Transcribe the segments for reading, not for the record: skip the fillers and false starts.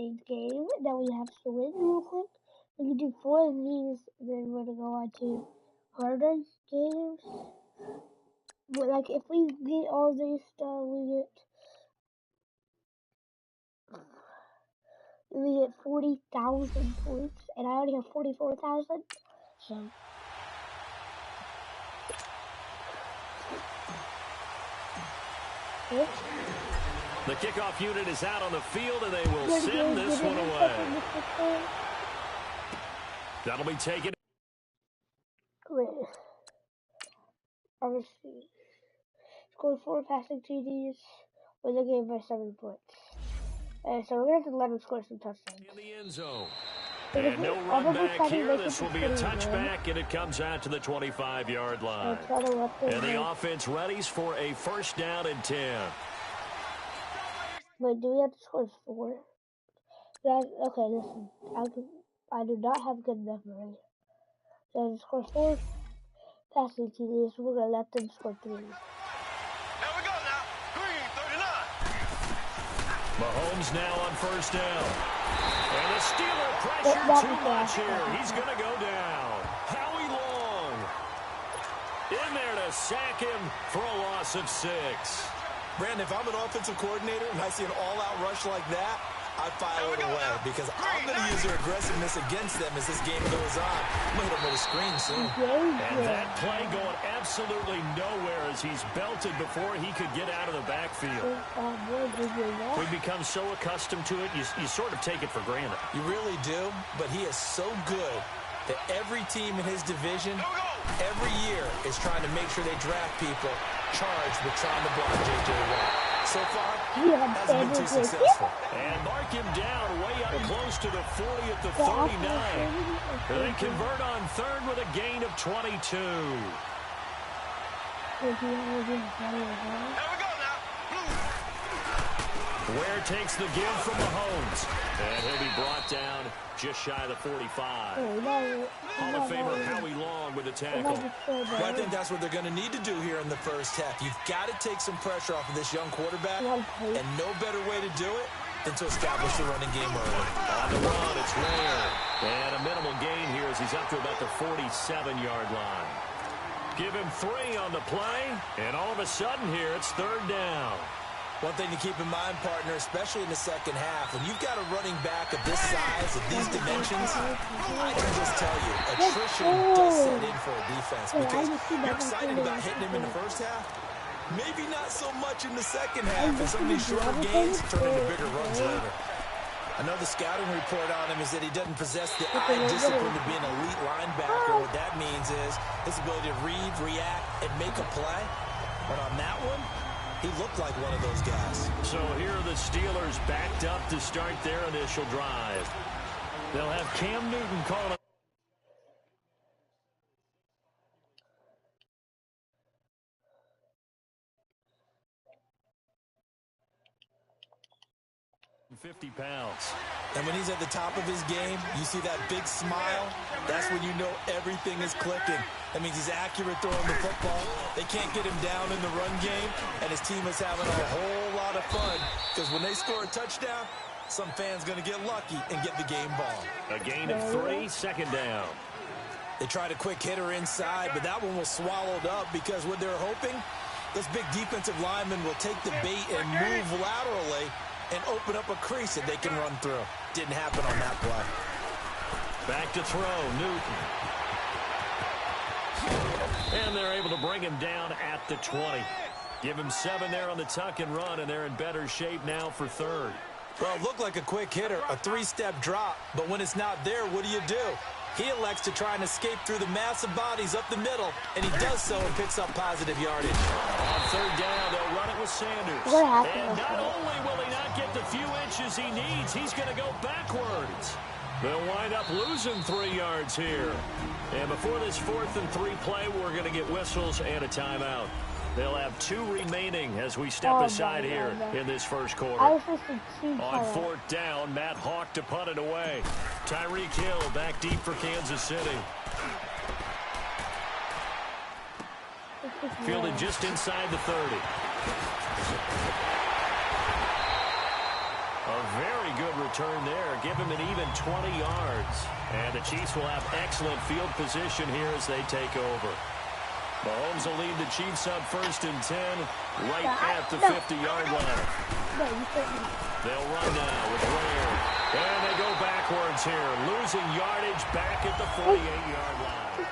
a game that we have to win real quick. We can do 4 of these, then we're gonna go on to harder games. But like if we get all these stuff, we get 40,000 points, and I already have 44,000. So. The kickoff unit is out on the field, and they will send this one away. That'll be taken. Wait. Let's see. Scored 4 passing TDs. Win the game by 7 points. So we're going to have to let him score some touchdowns. In the end zone. And no run back here. This will be a touchback, and it comes out to the 25-yard line. And the offense readies for a first down and 10. Wait, do we have to score 4? Okay, listen. I do not have good memory. So score 4 passing TDs. We're going to let them score 3. There we go now. Green, 39. Mahomes now on first down. And the Steeler pressure too much here. He's going to go down. Howie Long in there to sack him for a loss of 6. Brandon, if I'm an offensive coordinator and I see an all-out rush like that, I file it away because I'm going to use their aggressiveness against them as this game goes on. I'm going to hit them with a screen soon. And that play going absolutely nowhere as he's belted before he could get out of the backfield. We become so accustomed to it, you sort of take it for granted. You really do, but he is so good that every team in his division every year is trying to make sure they draft people charged with trying to block J.J. Watt. So far, hasn't been too successful. And mark him down way up close to the 40 at the 39. They convert on third with a gain of 22. Ware takes the give from Mahomes. And he'll be brought down just shy of the 45. Hall of Famer Howie Long with the tackle. Well, I think that's what they're going to need to do here in the first half. You've got to take some pressure off of this young quarterback, and no better way to do it than to establish the running game early. On the run, it's Ware. And a minimal gain here as he's up to about the 47-yard line. Give him 3 on the play, and all of a sudden here, it's third down. One thing to keep in mind, partner, especially in the second half, when you've got a running back of this size, of these dimensions, I can just tell you, attrition does set in for a defense because you're excited about hitting him in the first half. Maybe not so much in the second half, and some of these shorter gains turn into bigger runs later. I know the scouting report on him is that he doesn't possess the eye discipline to be an elite linebacker. What that means is his ability to read, react, and make a play. But on that one, he looked like one of those guys. So here are the Steelers backed up to start their initial drive. They'll have Cam Newton call it. 50 pounds. And when he's at the top of his game, you see that big smile, that's when you know everything is clicking. That means he's accurate throwing the football. They can't get him down in the run game, and his team is having a whole lot of fun because when they score a touchdown, some fan's going to get lucky and get the game ball. A gain of 3, second down. They tried a quick hitter inside, but that one was swallowed up because what they're hoping, this big defensive lineman will take the bait and move laterally and open up a crease that they can run through. Didn't happen on that play. Back to throw, Newton. And they're able to bring him down at the 20. Give him 7 there on the tuck and run, and they're in better shape now for third. Well, it looked like a quick hitter, a 3-step drop, but when it's not there, what do? He elects to try and escape through the massive bodies up the middle, and he does so and picks up positive yardage. On third down, they'll run it with Sanders. And not only will he not get the few inches he needs, he's going to go backwards. They'll wind up losing 3 yards here. And before this 4th and 3 play, we're going to get whistles and a timeout. They'll have 2 remaining as we step aside here in this first quarter. On 4th down, Matt Hawk to punt it away. Tyreek Hill back deep for Kansas City. Fielded just inside the 30. A A very good return there. Give him an even 20 yards. And the Chiefs will have excellent field position here as they take over. Mahomes will lead the Chiefs up 1st and 10 right at the 50-yard line. They'll run now with Ware. And they go backwards here, losing yardage back at the 48-yard line.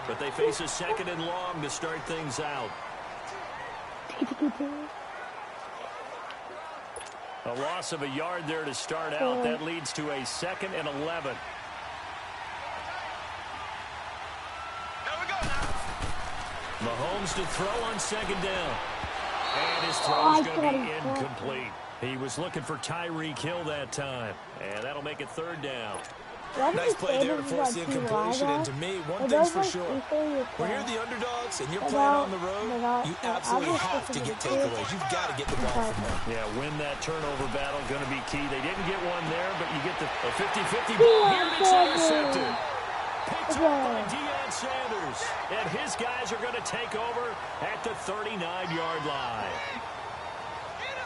But they face a 2nd and long to start things out. A loss of a yard there to start out. That leads to a 2nd and 11. Mahomes to throw on 2nd down. And his throw is going to be incomplete. He was looking for Tyreek Hill that time. And that'll make it 3rd down. Nice play there to force the incompletion. And to me, one thing's for sure. When you're the underdogs and you're playing on the road, you absolutely have to get takeaways. You've got to get the ball from them. Yeah, win that turnover battle, going to be key. They didn't get one there, but you get the 50-50 ball here, and it's intercepted. Picked up by Deion Sanders. And his guys are going to take over at the 39-yard line.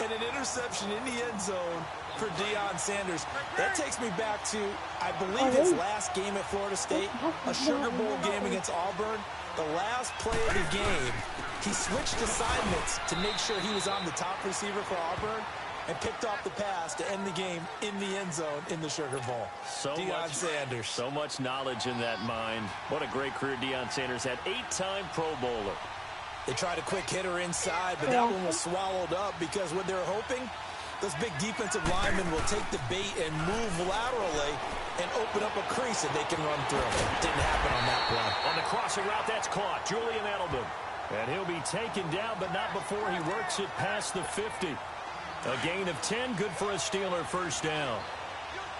And an interception in the end zone for Deion Sanders. That takes me back to, I believe, his last game at Florida State, a Sugar Bowl game against Auburn. The last play of the game, he switched assignments to make sure he was on the top receiver for Auburn and picked off the pass to end the game in the end zone in the Sugar Bowl. Deion Sanders. So much knowledge in that mind. What a great career Deion Sanders had. 8-time Pro Bowler. They tried a quick hitter inside, but that one was swallowed up because what they're hoping, those big defensive linemen will take the bait and move laterally and open up a crease that they can run through. Didn't happen on that play. On the crossing route, that's caught. Julian Edelman. And he'll be taken down, but not before he works it past the 50. A gain of 10, good for a Steeler 1st down.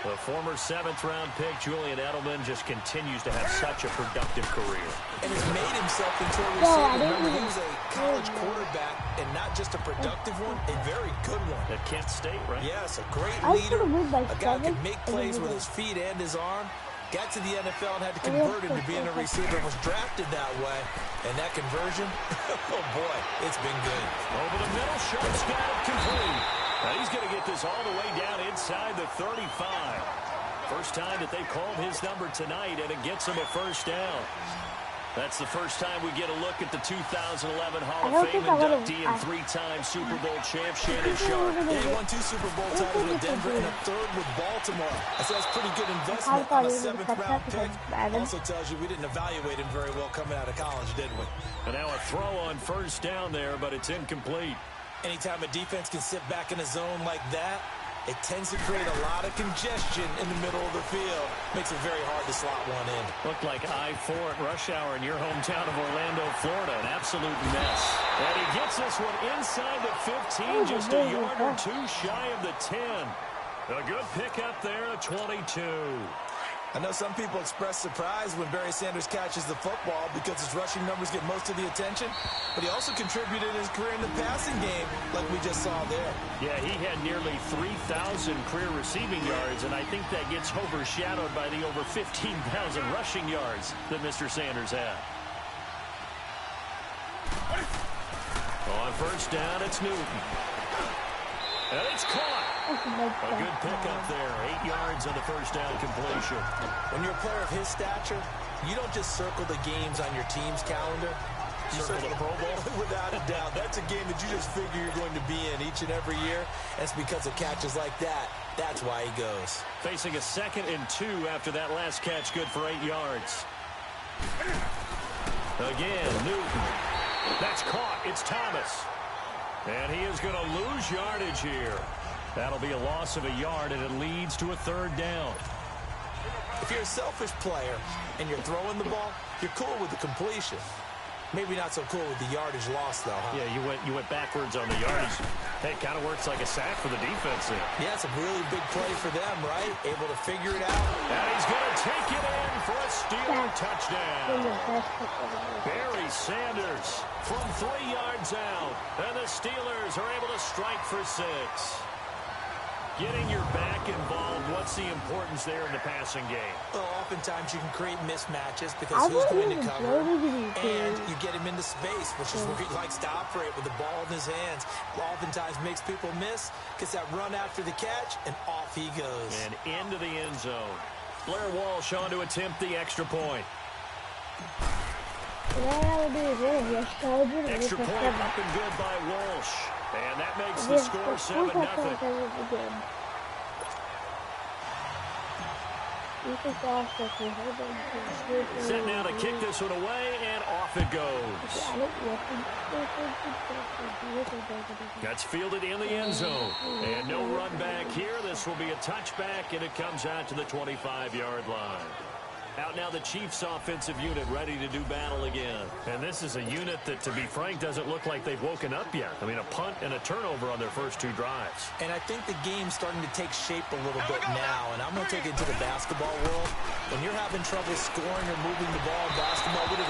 The former 7th-round pick, Julian Edelman, just continues to have such a productive career. And has made himself into a receiver. Remember, he was a college quarterback, and not just a productive one, a very good one. At Kent State, right? Yes, a great leader, a guy who could make plays with his feet and his arm. Got to the NFL and had to convert into being a receiver. Was drafted that way. And that conversion, oh boy, it's been good. Over the middle, Sharp's got it complete. Now he's going to get this all the way down inside the 35. First time that they've called his number tonight, and it gets him a 1st down. That's the first time we get a look at the 2011 Hall of Fame inductee and 3-time Super Bowl champ Shannon Sharp. Yeah, he won 2 Super Bowl titles with Denver and a 3rd with Baltimore. I said that's pretty good investment on a 7th-round pick. Also tells you we didn't evaluate him very well coming out of college, did we? And now a throw on 1st down there, but it's incomplete. Anytime a defense can sit back in a zone like that, it tends to create a lot of congestion in the middle of the field. Makes it very hard to slot one in. Looked like I-4 at rush hour in your hometown of Orlando, Florida. An absolute mess. And he gets this one inside the 15, just a yard or 2 shy of the 10. A good pickup there, a 22. I know some people express surprise when Barry Sanders catches the football because his rushing numbers get most of the attention, but he also contributed in his career in the passing game like we just saw there. Yeah, he had nearly 3,000 career receiving yards, and I think that gets overshadowed by the over 15,000 rushing yards that Mr. Sanders had. On 1st down, it's Newton. And it's caught. A good pickup there. 8 yards on the 1st down completion. When you're a player of his stature, you don't just circle the games on your team's calendar. You circle the Pro Bowl. Without a doubt. That's a game that you just figure you're going to be in each and every year. And it's because of catches like that. That's why he goes. Facing a 2nd and 2 after that last catch. Good for 8 yards. Again, Newton. That's caught. It's Thomas. And he is going to lose yardage here. That'll be a loss of a yard, and it leads to a 3rd down. If you're a selfish player and you're throwing the ball, you're cool with the completion. Maybe not so cool with the yardage loss, though, huh? Yeah, you went backwards on the yardage. Hey, it kind of works like a sack for the defense there. Yeah, it's a really big play for them, right? Able to figure it out. And he's going to take it in for a Steeler touchdown. Barry Sanders from 3 yards out. And the Steelers are able to strike for 6. Getting your back involved, what what's the importance there in the passing game? Well, oftentimes you can create mismatches because who's going to cover, and you get him into space, which is where he likes to operate with the ball in his hands. Oftentimes makes people miss, gets that run after the catch, and off he goes. And into the end zone. Blair Walsh on to attempt the extra point. Extra point up and good by Walsh. And that makes the score 7-0. Set now to kick this one away, and off it goes. That's fielded in the end zone. And no run back here. This will be a touchback, and it comes out to the 25-yard line. Out now the Chiefs offensive unit ready to do battle again. And this is a unit that, to be frank, doesn't look like they've woken up yet. I mean, a punt and a turnover on their first two drives. And I think the game's starting to take shape a little bit now. And I'm going to take it to the basketball world. When you're having trouble scoring or moving the ball in basketball, what do?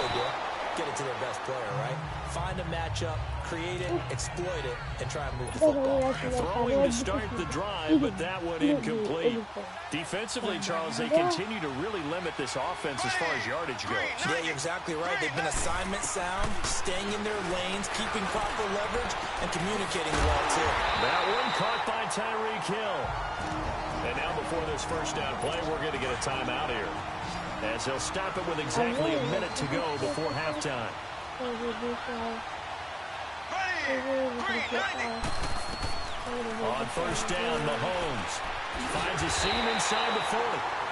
Get it to their best player, right? Find a matchup, create it, exploit it, and try and move the football. Throwing to start the drive, but that one incomplete. Defensively, Charles, they continue to really limit this offense as far as yardage goes. Yeah, you're exactly right. They've been assignment sound, staying in their lanes, keeping proper leverage, and communicating well, too. That one caught by Tyreek Hill. And now before this first down play, we're going to get a timeout here, as he'll stop it with exactly a minute to go before halftime. On first down, Mahomes finds a seam inside the 40.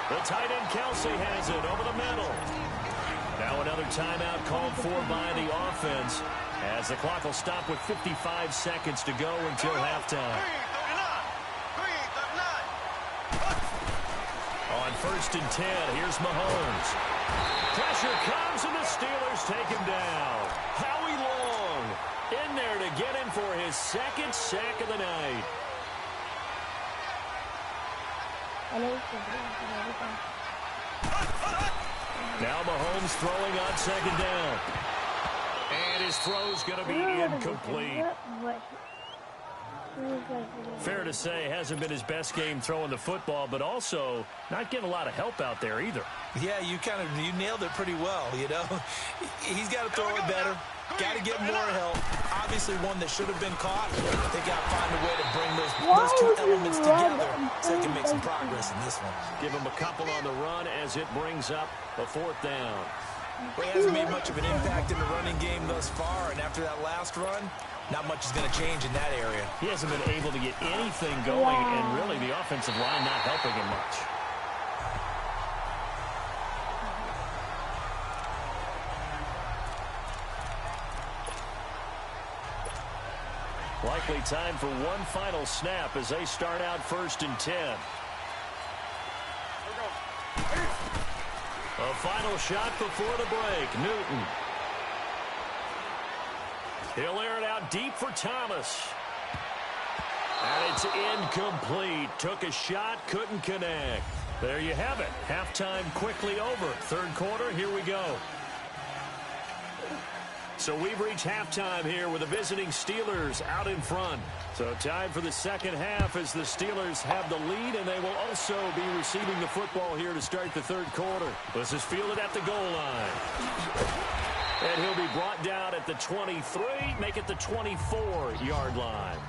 The tight end Kelsey has it over the middle. Now another timeout called for by the offense, as the clock will stop with 55 seconds to go until halftime. On first and 10, here's Mahomes. Pressure comes, and the Steelers take him down. Howie Long in there to get him for his second sack of the night. Now Mahomes throwing on second down. And his throw's going to be incomplete. Fair to say, hasn't been his best game throwing the football, but also not getting a lot of help out there either. Yeah, you nailed it pretty well, you know. He's got to throw it better. Got to get more help. Obviously one that should have been caught. They got to find a way to bring those two elements together so they can make some progress in this one. Give him a couple on the run as it brings up the fourth down. Well, he hasn't made much of an impact in the running game thus far, and after that last run, not much is going to change in that area. He hasn't been able to get anything going, and really the offensive line not helping him much. Likely time for one final snap as they start out first and 10. A final shot before the break. Newton. He'll air it out deep for Thomas. And it's incomplete. Took a shot, couldn't connect. There you have it. Halftime quickly over. Third quarter, here we go. So we've reached halftime here with the visiting Steelers out in front. So time for the second half as the Steelers have the lead, and they will also be receiving the football here to start the third quarter. This is fielded at the goal line. And he'll be brought down at the 23, make it the 24-yard line.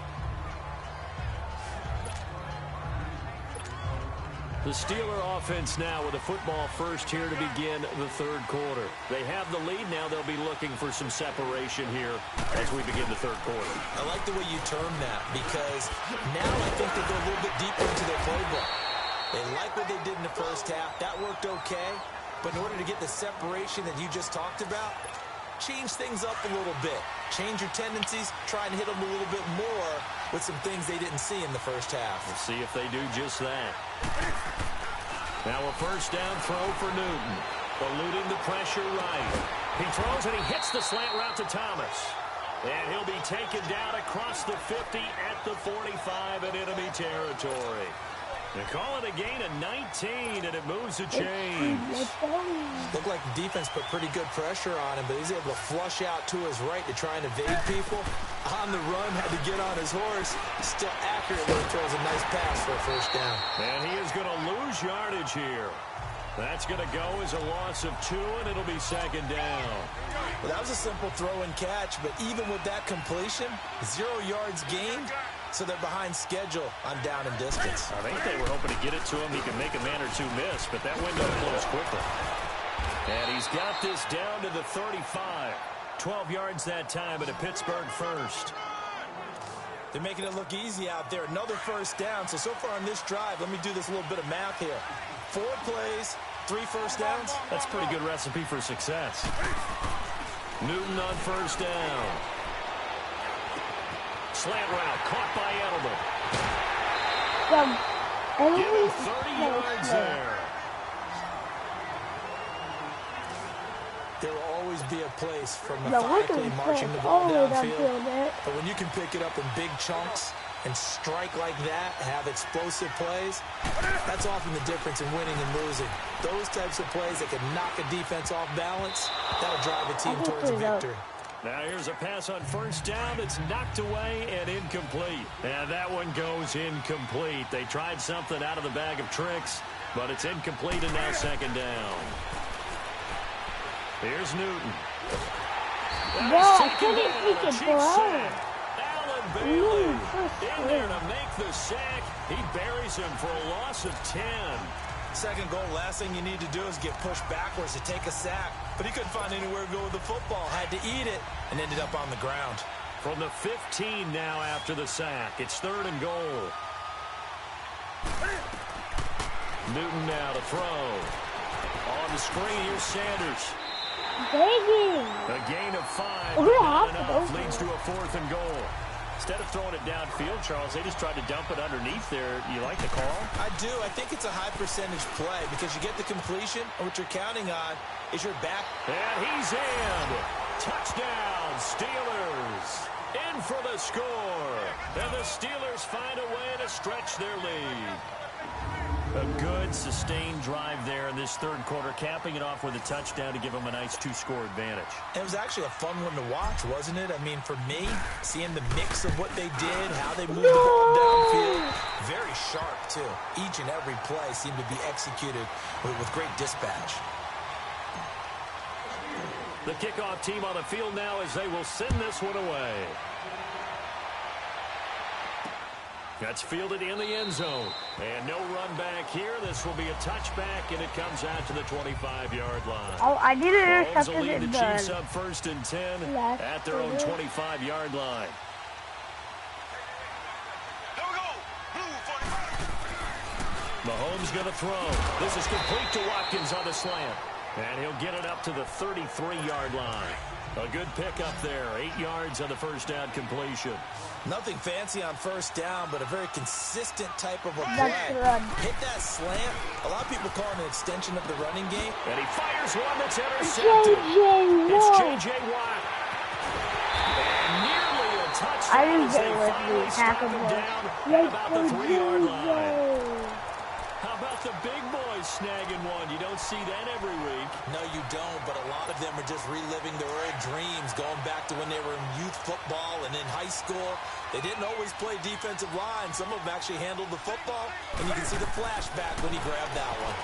The Steeler offense now with the football first here to begin the third quarter. They have the lead. Now they'll be looking for some separation here as we begin the third quarter. I like the way you term that, because now I think they go a little bit deeper into their playbook. They like what they did in the first half. That worked okay. But in order to get the separation that you just talked about, change things up a little bit. Change your tendencies. Try and hit them a little bit more with some things they didn't see in the first half. We'll see if they do just that. Now a first down throw for Newton. Eluding the pressure right. He throws and he hits the slant route to Thomas. And he'll be taken down across the 50 at the 45 in enemy territory. They call it a gain of 19, and it moves the chains. Looked like the defense put pretty good pressure on him, but he's able to flush out to his right to try and evade people. On the run, had to get on his horse. Still accurately throws a nice pass for a first down. And he is going to lose yardage here. That's going to go as a loss of 2, and it'll be second down. Well, that was a simple throw and catch, but even with that completion, 0 yards gained, so they're behind schedule on down and distance. I think they were hoping to get it to him. He could make a man or two miss, but that window closed quickly. And he's got this down to the 35. 12 yards that time, but a Pittsburgh first. They're making it look easy out there. Another first down. So far on this drive, let me do this little bit of math here. 4 plays, 3 first downs. That's a pretty good recipe for success. Newton on first down. Slant route caught by Edelman. Give him 30 yards there. There will always be a place for methodically marching the ball downfield. But when you can pick it up in big chunks and strike like that, have explosive plays, that's often the difference in winning and losing. Those types of plays that can knock a defense off balance, that'll drive a team towards a victory. Now here's a pass on first down. It's knocked away and incomplete. And that one goes incomplete. They tried something out of the bag of tricks, but it's incomplete and now second down. Here's Newton. I couldn't think it Allen Bailey in there to make the sack. He buries him for a loss of 10. Second goal, last thing you need to do is get pushed backwards to take a sack. But he couldn't find anywhere to go with the football. Had to eat it and ended up on the ground. From the 15 now after the sack. It's 3rd and goal. Newton now to throw. On the screen, here's Sanders. A gain of 5. Not enough. Leads to a 4th and goal. Instead of throwing it downfield, Charles, they just tried to dump it underneath there. You like the call? I do. I think it's a high percentage play because you get the completion, and what you're counting on is your back. And he's in. Touchdown, Steelers. In for the score. And the Steelers find a way to stretch their lead. A good, sustained drive there in this 3rd quarter, capping it off with a touchdown to give them a nice 2-score advantage. It was actually a fun one to watch, wasn't it? I mean, for me, seeing the mix of what they did, how they moved the ball downfield, very sharp, too. Each and every play seemed to be executed with great dispatch. The kickoff team on the field now as they will send this one away. That's fielded in the end zone. And no run back here. This will be a touchback, and it comes out to the 25-yard line. Oh, I did it. Mahomes will lead the Chiefs up 1st and 10 at their own 25-yard line. Mahomes going to throw. This is complete to Watkins on the slant. And he'll get it up to the 33-yard line. A good pickup there. 8 yards on the first down completion. Nothing fancy on first down, but a very consistent type of a play. Hit that slant. A lot of people call it an extension of the running game. And he fires one that's intercepted. It's J.J. Watt. And nearly a touchdown. I didn't get it with me. Tackle down at about the 3-yard line. How about the big boys snagging one? You don't see that every week. No, you don't, but a lot of them are just reliving their old dreams, going back to when they were in youth football and in high school. They didn't always play defensive line. Some of them actually handled the football, and you can see the flashback when he grabbed that one.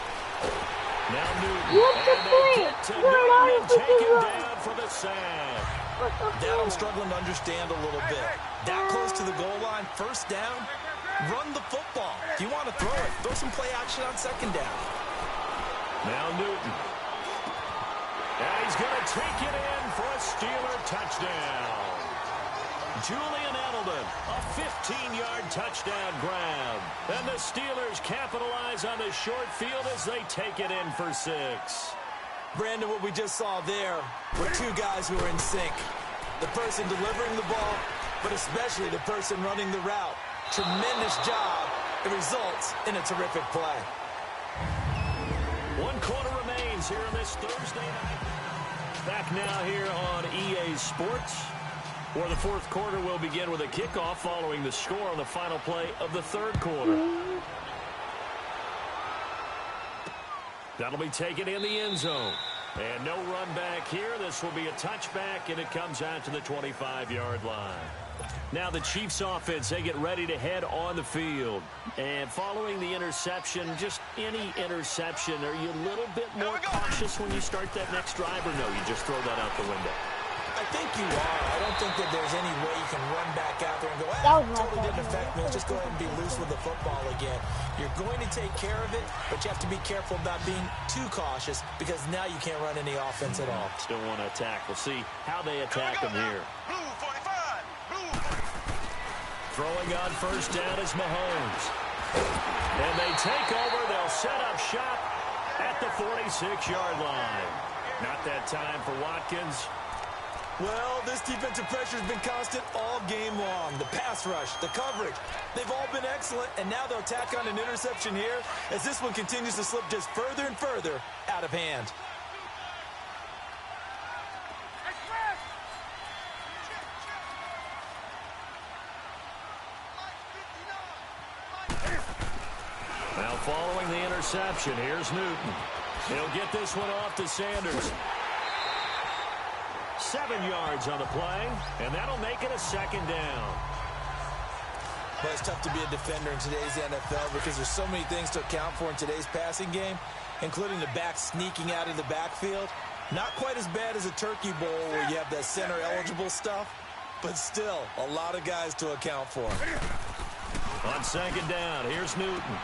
Now Newton. And they get to Newton and take him down for the sack. That I'm struggling to understand a little bit. That close to the goal line, first down, run the football. If you want to throw it, throw some play action on second down. Now Newton. And he's going to take it in for a Steeler touchdown. Julian Edelman, a 15-yard touchdown grab. And the Steelers capitalize on the short field as they take it in for 6. Brandon, what we just saw there were 2 guys who are in sync. The person delivering the ball, but especially the person running the route. Tremendous job. It results in a terrific play. 1 quarter remains here on this Thursday night. Back now here on EA Sports, where the 4th quarter will begin with a kickoff following the score on the final play of the 3rd quarter. That'll be taken in the end zone. And no run back here. This will be a touchback, and it comes out to the 25-yard line. Now the Chiefs offense, they get ready to head on the field. And following the interception, just any interception, are you a little bit more cautious when you start that next drive, or no, you just throw that out the window? I think you are. I don't think that there's any way you can run back out there and go, totally didn't affect me. Let's just go ahead and be loose with the football again. You're going to take care of it, but you have to be careful about being too cautious because now you can't run any offense at all. Still want to attack. We'll see how they attack them here. Blue 45. Blue 45. Throwing on first down is Mahomes. And they take over. They'll set up shop at the 46-yard line. Not that time for Watkins. Well, this defensive pressure has been constant all game long. The pass rush, the coverage, they've all been excellent, and now they'll tack on an interception here as this one continues to slip just further and further out of hand. Now following the interception, here's Newton. He'll get this one off to Sanders. 7 yards on the play, and that'll make it a second down. Well, it's tough to be a defender in today's NFL because there's so many things to account for in today's passing game, including the back sneaking out of the backfield. Not quite as bad as a turkey bowl where you have that center-eligible stuff, but still a lot of guys to account for. On second down, here's Newton.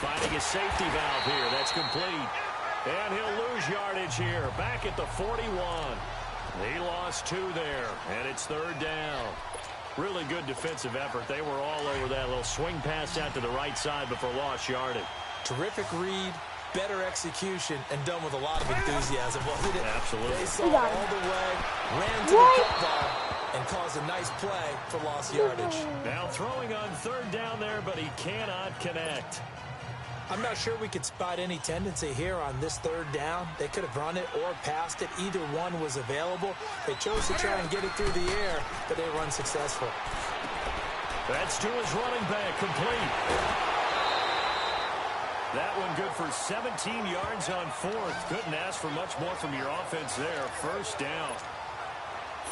Finding a safety valve here. That's complete. And he'll lose yardage here. Back at the 41. He lost 2 there, and it's third down. Really good defensive effort. They were all over that little swing pass out to the right side before lost yardage. Terrific read, better execution, and done with a lot of enthusiasm. Wasn't it? Absolutely. They saw it all the way, ran to the football, and caused a nice play for lost yardage. Now throwing on third down there, but he cannot connect. I'm not sure we could spot any tendency here on this third down. They could have run it or passed it. Either one was available. They chose to try and get it through the air, but they were unsuccessful. That's to his running back, complete. That one good for 17 yards on fourth. Couldn't ask for much more from your offense there. First down.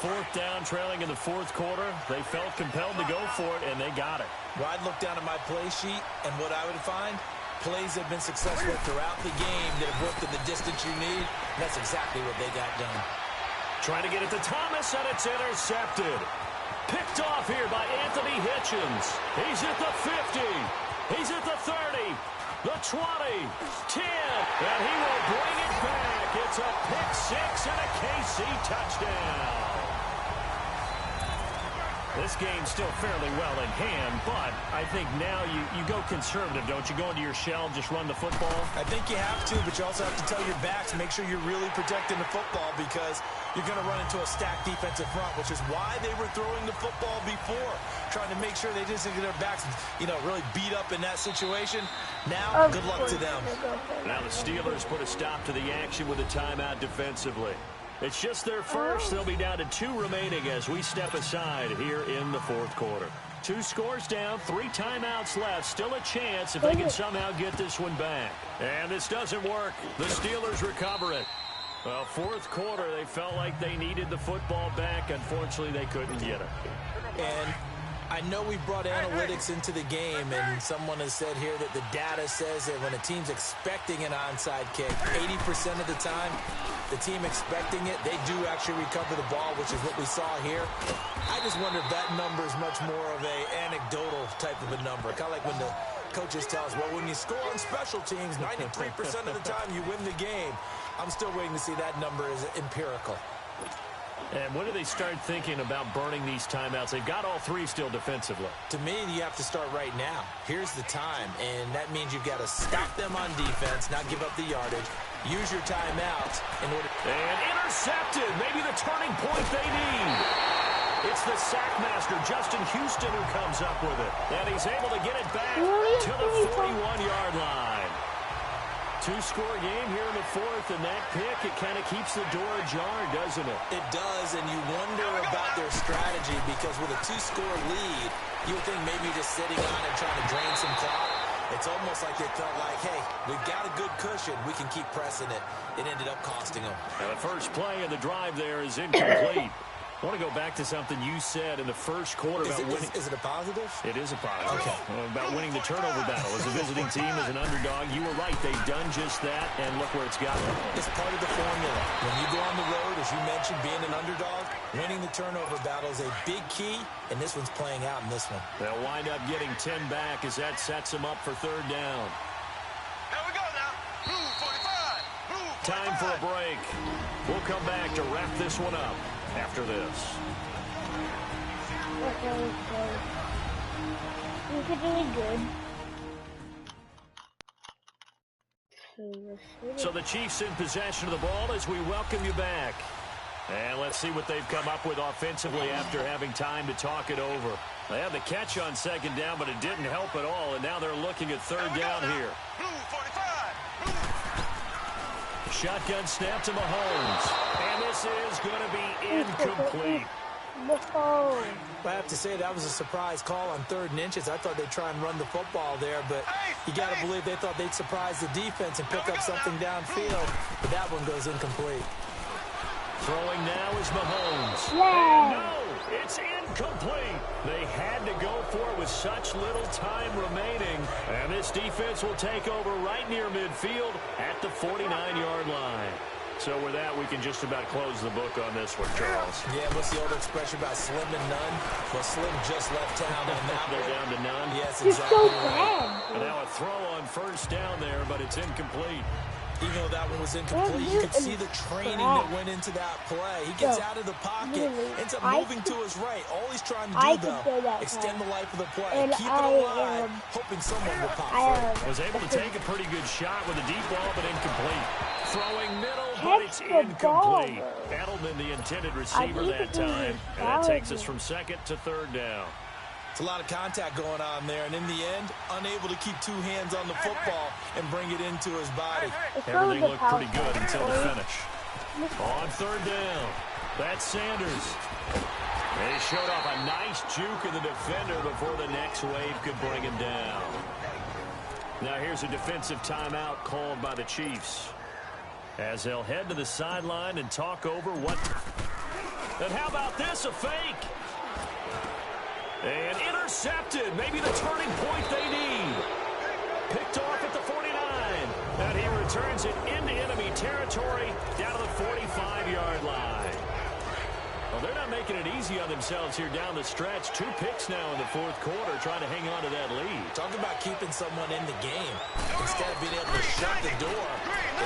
Fourth down, trailing in the fourth quarter. They felt compelled to go for it, and they got it. Well, I'd look down at my play sheet, and what I would find, plays have been successful throughout the game that have worked in the distance you need. And that's exactly what they got done. Trying to get it to Thomas, and it's intercepted. Picked off here by Anthony Hitchens. He's at the 50. He's at the 30. The 20. 10. And he will bring it back. It's a pick six and a KC touchdown. This game's still fairly well in hand, but I think now you go conservative, don't you? Go into your shell, just run the football? I think you have to, but you also have to tell your backs, make sure you're really protecting the football because you're going to run into a stacked defensive front, which is why they were throwing the football before, trying to make sure they didn't get their backs, really beat up in that situation. Now, good luck to them. Now the Steelers put a stop to the action with a timeout defensively. It's just their first. They'll be down to 2 remaining as we step aside here in the fourth quarter. 2 scores down, 3 timeouts left. Still a chance if they can somehow get this one back. And this doesn't work. The Steelers recover it. Well, fourth quarter, they felt like they needed the football back. Unfortunately, they couldn't get it. And I know we brought analytics into the game, and someone has said here that the data says that when a team's expecting an onside kick, 80% of the time, the team expecting it, they do actually recover the ball, which is what we saw here. I just wonder if that number is much more of a anecdotal type of a number. Kind of like when the coaches tell us, well, when you score on special teams, 93% of the time you win the game. I'm still waiting to see that number is empirical. And when do they start thinking about burning these timeouts? They've got all 3 still defensively. To me, you have to start right now. Here's the time, and that means you've got to stop them on defense, not give up the yardage. Use your timeout in order. And intercepted. Maybe the turning point they need. It's the sackmaster, Justin Houston, who comes up with it. And he's able to get it back to the 41-yard line. 2-score game here in the fourth, and that pick, it kind of keeps the door ajar, doesn't it? It does, and you wonder about their strategy because with a 2-score lead, you would think maybe just sitting on and trying to drain some clock. It's almost like they felt like, hey, We've got a good cushion. We can keep pressing it. It ended up costing them. Now the first play of the drive there is incomplete. I want to go back to something you said in the first quarter about winning. Is it a positive? It is a positive. Okay. About winning the turnover battle. As a visiting team, as an underdog, you were right. They've done just that, and look where it's gotten them. It's part of the formula. When you go on the road, as you mentioned, being an underdog, winning the turnover battle is a big key, and this one's playing out in this one. They'll wind up getting 10 back as that sets them up for third down. There we go now. Blue 45. Blue 45. Time for a break. We'll come back to wrap this one up after this. You could really good. So the Chiefs in possession of the ball as we welcome you back. And let's see what they've come up with offensively after having time to talk it over. They had the catch on second down, but it didn't help at all, and now they're looking at third down here. Blue 45. Blue. Shotgun snap to Mahomes. And this is going to be incomplete. I have to say that was a surprise call on 3rd and inches. I thought they'd try and run the football there, but you got to believe they thought they'd surprise the defense and pick up something downfield. But that one goes incomplete. Throwing now is Mahomes. Yeah. No, it's incomplete. They had to go for it with such little time remaining. And this defense will take over right near midfield at the 49-yard line. So with that, we can just about close the book on this one, Charles. Yeah, what's the old expression about slim and none? Well, Slim just left town on that. They're down to none. Yes, It's exactly. so bad. And now a throw on first down there, but it's incomplete. Even though that one was incomplete, you could see the training that went into that play. He gets out of the pocket, ends up moving to his right. All he's trying to do, though, extend the life of the play, keep it alive, hoping someone will pop through. Was able to take a pretty good shot with a deep ball, but incomplete. Throwing middle, but it's incomplete. Edelman, the intended receiver that time. And that takes us from second to third down. It's a lot of contact going on there, and in the end, unable to keep two hands on the football and bring it into his body. Everything looked pretty good until the finish. On third down, that's Sanders. They showed off a nice juke of the defender before the next wave could bring him down. Now here's a defensive timeout called by the Chiefs, as they'll head to the sideline and talk over what... And how about this, a fake? And intercepted, maybe the turning point they need. Picked off at the 49. And he returns it into enemy territory down to the 45-yard line. Well, they're not making it easy on themselves here down the stretch. 2 picks now in the fourth quarter, trying to hang on to that lead. Talk about keeping someone in the game. Instead of being able to shut the door,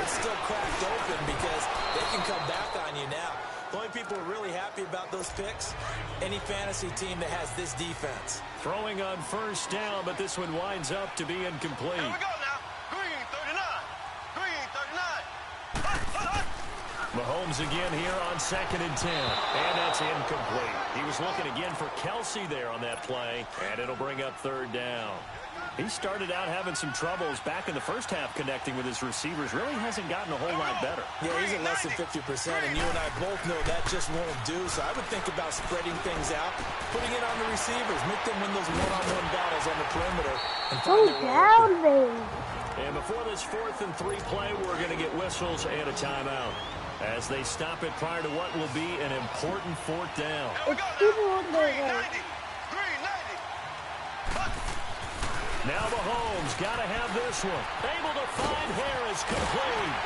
it's still cracked open because they can come back on you now. The only people who are really happy about those picks, any fantasy team that has this defense. Throwing on first down, but this one winds up to be incomplete. Here we go now. Green 39. Green 39. Mahomes again here on 2nd and 10. And that's incomplete. He was looking again for Kelsey there on that play, and it'll bring up third down. He started out having some troubles back in the first half connecting with his receivers. Really hasn't gotten a whole lot better. Yeah, he's at less than 50%, and you and I both know that just won't do. So I would think about spreading things out, putting it on the receivers, make them win those one-on-one battles on the perimeter, and find their way. And before this 4th and 3 play, we're going to get whistles and a timeout, as they stop it prior to what will be an important 4th down. Green 90. Now Mahomes got to have this one. Able to find Harris, complete.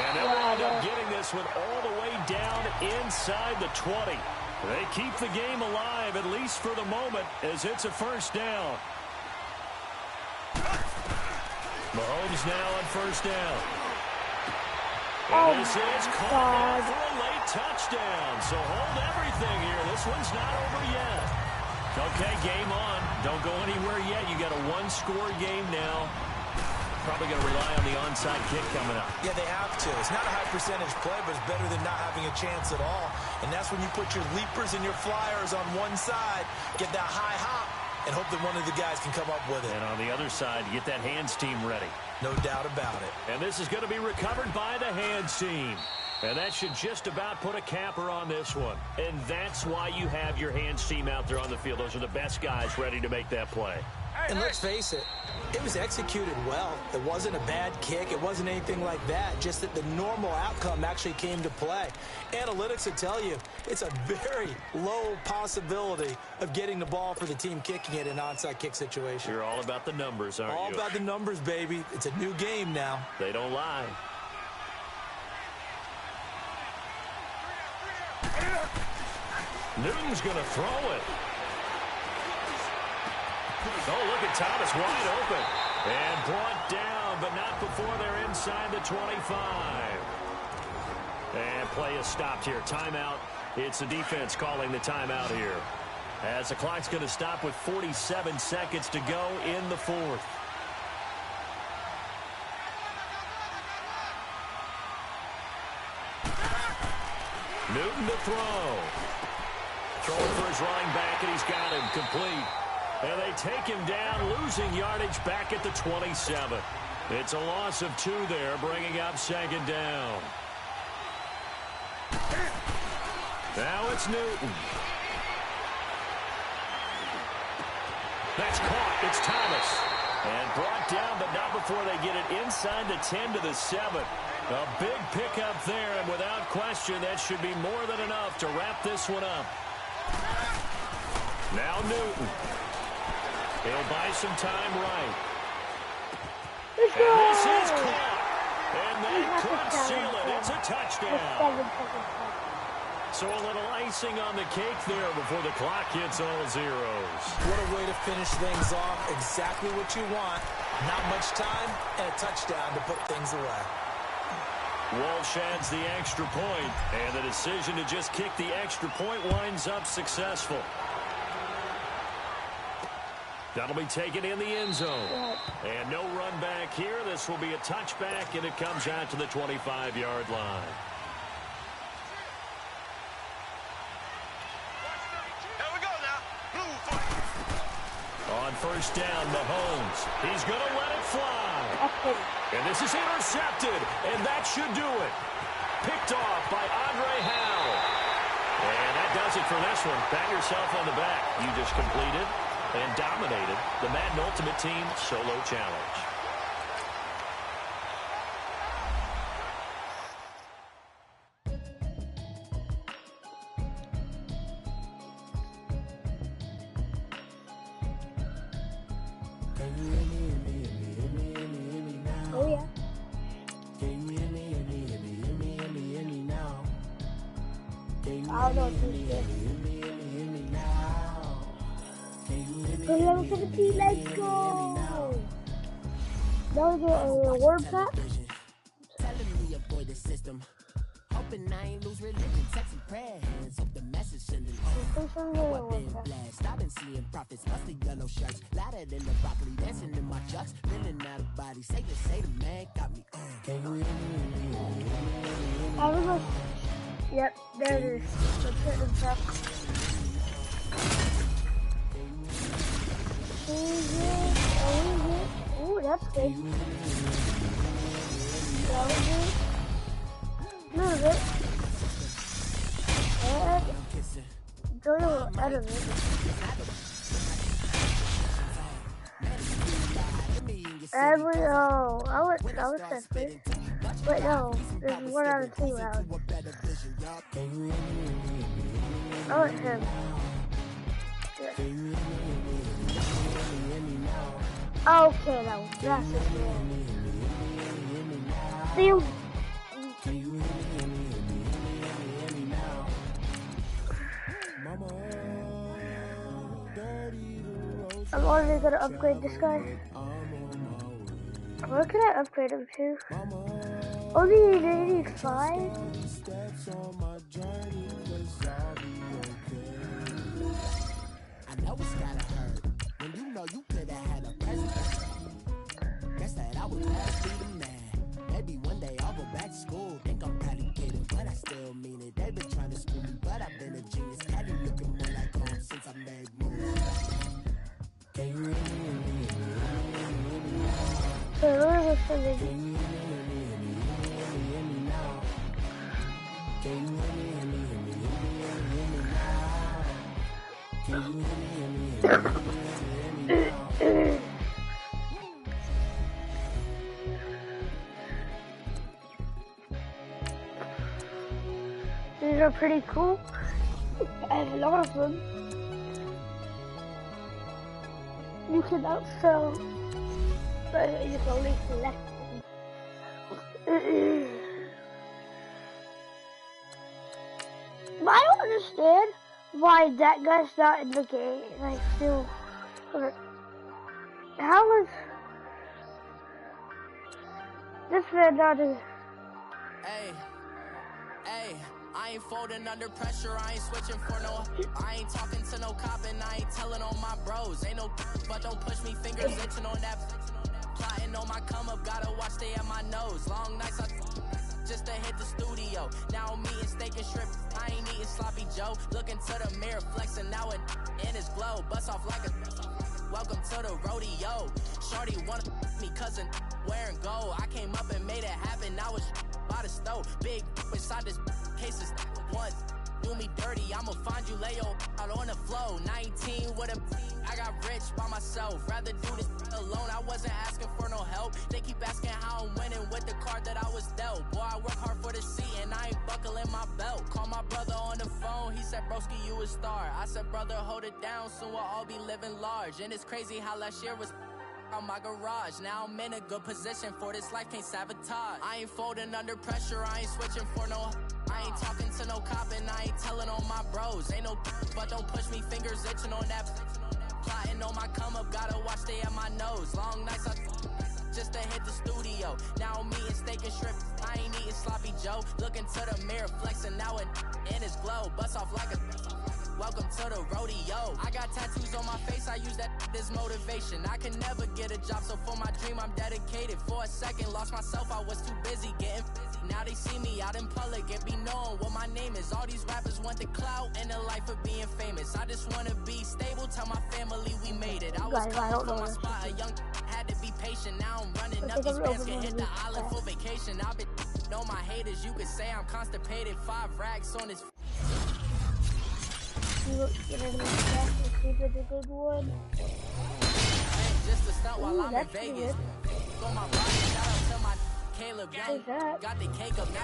And they'll end up getting this one all the way down inside the 20. They keep the game alive, at least for the moment, as it's a first down. Mahomes now on first down. And this is caught for a late touchdown. So hold everything here. This one's not over yet. Okay, game on. Don't go anywhere yet. You got a 1-score game now. Probably going to rely on the onside kick coming up. Yeah, they have to. It's not a high percentage play, but it's better than not having a chance at all. And that's when you put your leapers and your flyers on one side, get that high hop, and hope that one of the guys can come up with it. And on the other side, get that hands team ready. No doubt about it. And this is going to be recovered by the hands team. And that should just about put a capper on this one. And that's why you have your hands team out there on the field. Those are the best guys ready to make that play. And let's face it, it was executed well. It wasn't a bad kick. It wasn't anything like that. Just that the normal outcome actually came to play. Analytics would tell you it's a very low possibility of getting the ball for the team kicking it in an onside kick situation. You're all about the numbers, aren't you? All about the numbers, baby. It's a new game now. They don't lie. Newton's going to throw it. Oh, look at Thomas wide open. And brought down, but not before they're inside the 25. And play is stopped here. Timeout. It's the defense calling the timeout here. As the clock's going to stop with 47 seconds to go in the fourth. Newton to throw. Throwing for his running back, and he's got him complete. And they take him down, losing yardage back at the 27. It's a loss of 2 there, bringing up second down. Now it's Newton. That's caught. It's Thomas. And brought down, but not before they get it inside the 10 to the 7. A big pickup there, and without question, that should be more than enough to wrap this one up. Now Newton. He'll buy some time right. And this is caught. And that could seal it. It's a touchdown. So a little icing on the cake there before the clock hits all zeros. What a way to finish things off. Exactly what you want. Not much time and a touchdown to put things away. Walsh adds the extra point, and the decision to just kick the extra point winds up successful. That'll be taken in the end zone. And no run back here. This will be a touchback, and it comes out to the 25-yard line. Here we go now. Blue 40. On first down, Mahomes. He's going to let it fly. And this is intercepted, and that should do it. Picked off by Andre Howe. And that does it for this one. Pat yourself on the back. You just completed and dominated the Madden Ultimate Team Solo Challenge. Oh, yeah. I don't know if this is. Level 17, let's go! That was a reward pack? Telling me avoid the system. Hoping I ain't lose religion. Texting prayer hands. Hope the message sending Reward been pack. blast. I've been seeing prophets, musty yellow shirts. Louder than the broccoli, dancing in my chucks. Feeling out of body. Say the man got me. Can you hear me? I was like, yep, there it is. Let's hit the pack. Ooh, that's good. That was good. Move it. And go a little out of it. I was testing. Wait, no, this is 1 out of 2 rounds. Oh, it's him. Yeah. Okay, that was massive. See you. I'm already gonna upgrade this guy. What can I upgrade him to? Only 85? I know it's gotta hurt when you know you could have had a present. Guess that I would never be the man. Maybe one day I'll go back to school. Think I'm probably kidding, but I still mean it. They've been trying to school me, but I've been a genius. Caddy looking more like home since I made moves. Can you hear me? So where was the These are pretty cool. I have a lot of them. You can upsell, but you can only select them. But I don't understand why that guy's not in the game. Like, still, how is this man not in? Hey, I ain't folding under pressure, I ain't switching for no. I ain't talking to no cop and I ain't telling on my bros. Ain't no, but don't push me, fingers itching on that. Plotting on my come up, gotta watch stay at my nose. Long nights, just to hit the studio. Now I'm eating steak and shrimp, I ain't eating sloppy Joe. Looking to the mirror, flexing now it in his glow. Bust off like a welcome to the rodeo. Shorty wanna me cousin wearing gold. I came up and made it happen, now it's by the stove. Big inside this cases once do me dirty, I'ma find you Leo out on the flow. 19 with a I got rich by myself, rather do this alone. I wasn't asking for no help, they keep asking how I'm winning with the card that I was dealt. Boy, I work hard for the seat and I ain't buckling my belt. Call my brother on the phone, he said broski you a star. I said brother hold it down, soon we'll all be living large. And it's crazy how last year was on my garage. Now I'm in a good position for this life, can't sabotage. I ain't folding under pressure, I ain't switching for no. I ain't talking to no cop and I ain't telling on my bros. Ain't no, but don't push me, fingers itching on that. Plotting on my come up, gotta watch stay at my nose. Long nights, just to hit the studio. Now I'm eating steak and shrimp, I ain't eating sloppy Joe. Looking to the mirror, flexing now it in his glow. Bust off like a welcome to the rodeo. I got tattoos on my face, I use that as motivation. I can never get a job, so for my dream I'm dedicated. For a second, lost myself, I was too busy getting busy. Now they see me out in public and be knowing what my name is. All these rappers want the clout and the life of being famous. I just wanna be stable, tell my family we made it. I was coming from my spot, a young had to be patient. Now I'm running up these bands, can hit the island for vacation. I've been on my haters, you could say I'm constipated. 5 racks on this. Get rid of this stuff, let's see if it's a good one. Just a stunt while I'm in Vegas. Go my body, shout out to my Caleb. Got the cake up now.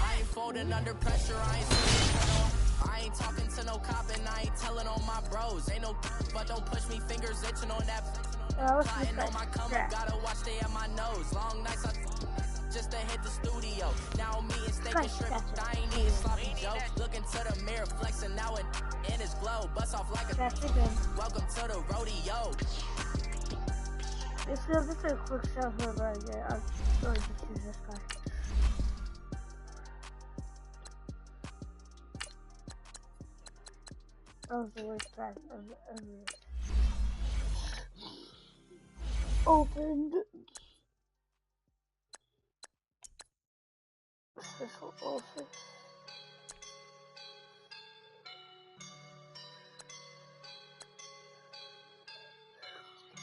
I ain't folding under pressure, I ain't switching for no. I ain't talking to no cop and I ain't telling on my bros. Ain't no, but don't push me, fingers itching on that. Plotting on my come up, gotta watch stay at my nose. Long nights, just to hit the studio. Now I'm eating steak and shrimp, I ain't eating sloppy Joe. Looking to the mirror, flexing now it in his glow. Bust off like a welcome to the rodeo. This is a quick shot for right there. I'm going to choose this guy. That was the worst guy ever. Opened. This will open.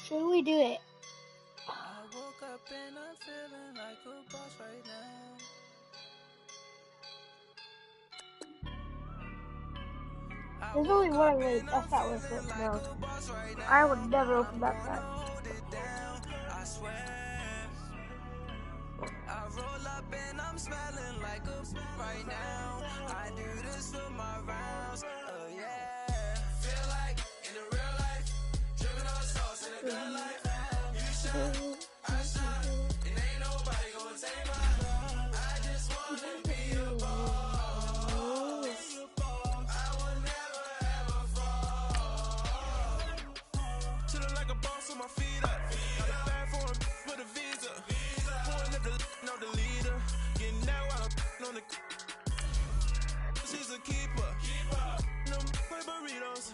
Should we do it? I woke up and I'm feeling like a boss right now. There's only one link. That's not worth it. No. I would never open that side. I swear. I roll up and I'm smelling like a right now. I do this for my rounds. Oh yeah. Feel like in the real life, dripping on sauce in the good life. You shine, I shine, and ain't nobody gonna take my. I just wanna be a boss. I will never ever fall. Chillin' like a boss with my feet up. Got a bag for him with a visa. Pulling up the leader. Getting that while I'm on the. She's a keeper. No play burritos.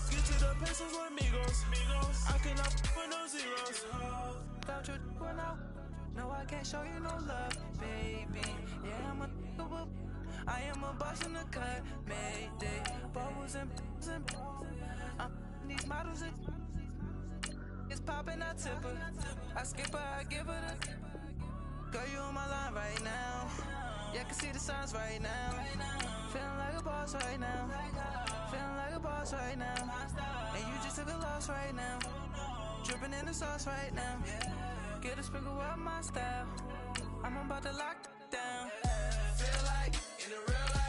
Get to the pesos with amigos. I cannot put no zeros. Without you going out. No, I can't show you no love, baby. Yeah, I am a boss in the cut. Mayday. Bubbles and I'm these models and it's popping, I tip her. I skip her, I give her the. Girl, you on my line right now. Yeah, I can see the signs right now. Feeling like a boss right now. Feeling like a boss right now. And you just took a loss right now. Dripping in the sauce right now. Get a sprinkle of my style. I'm about to lock down. Feel like in the real life.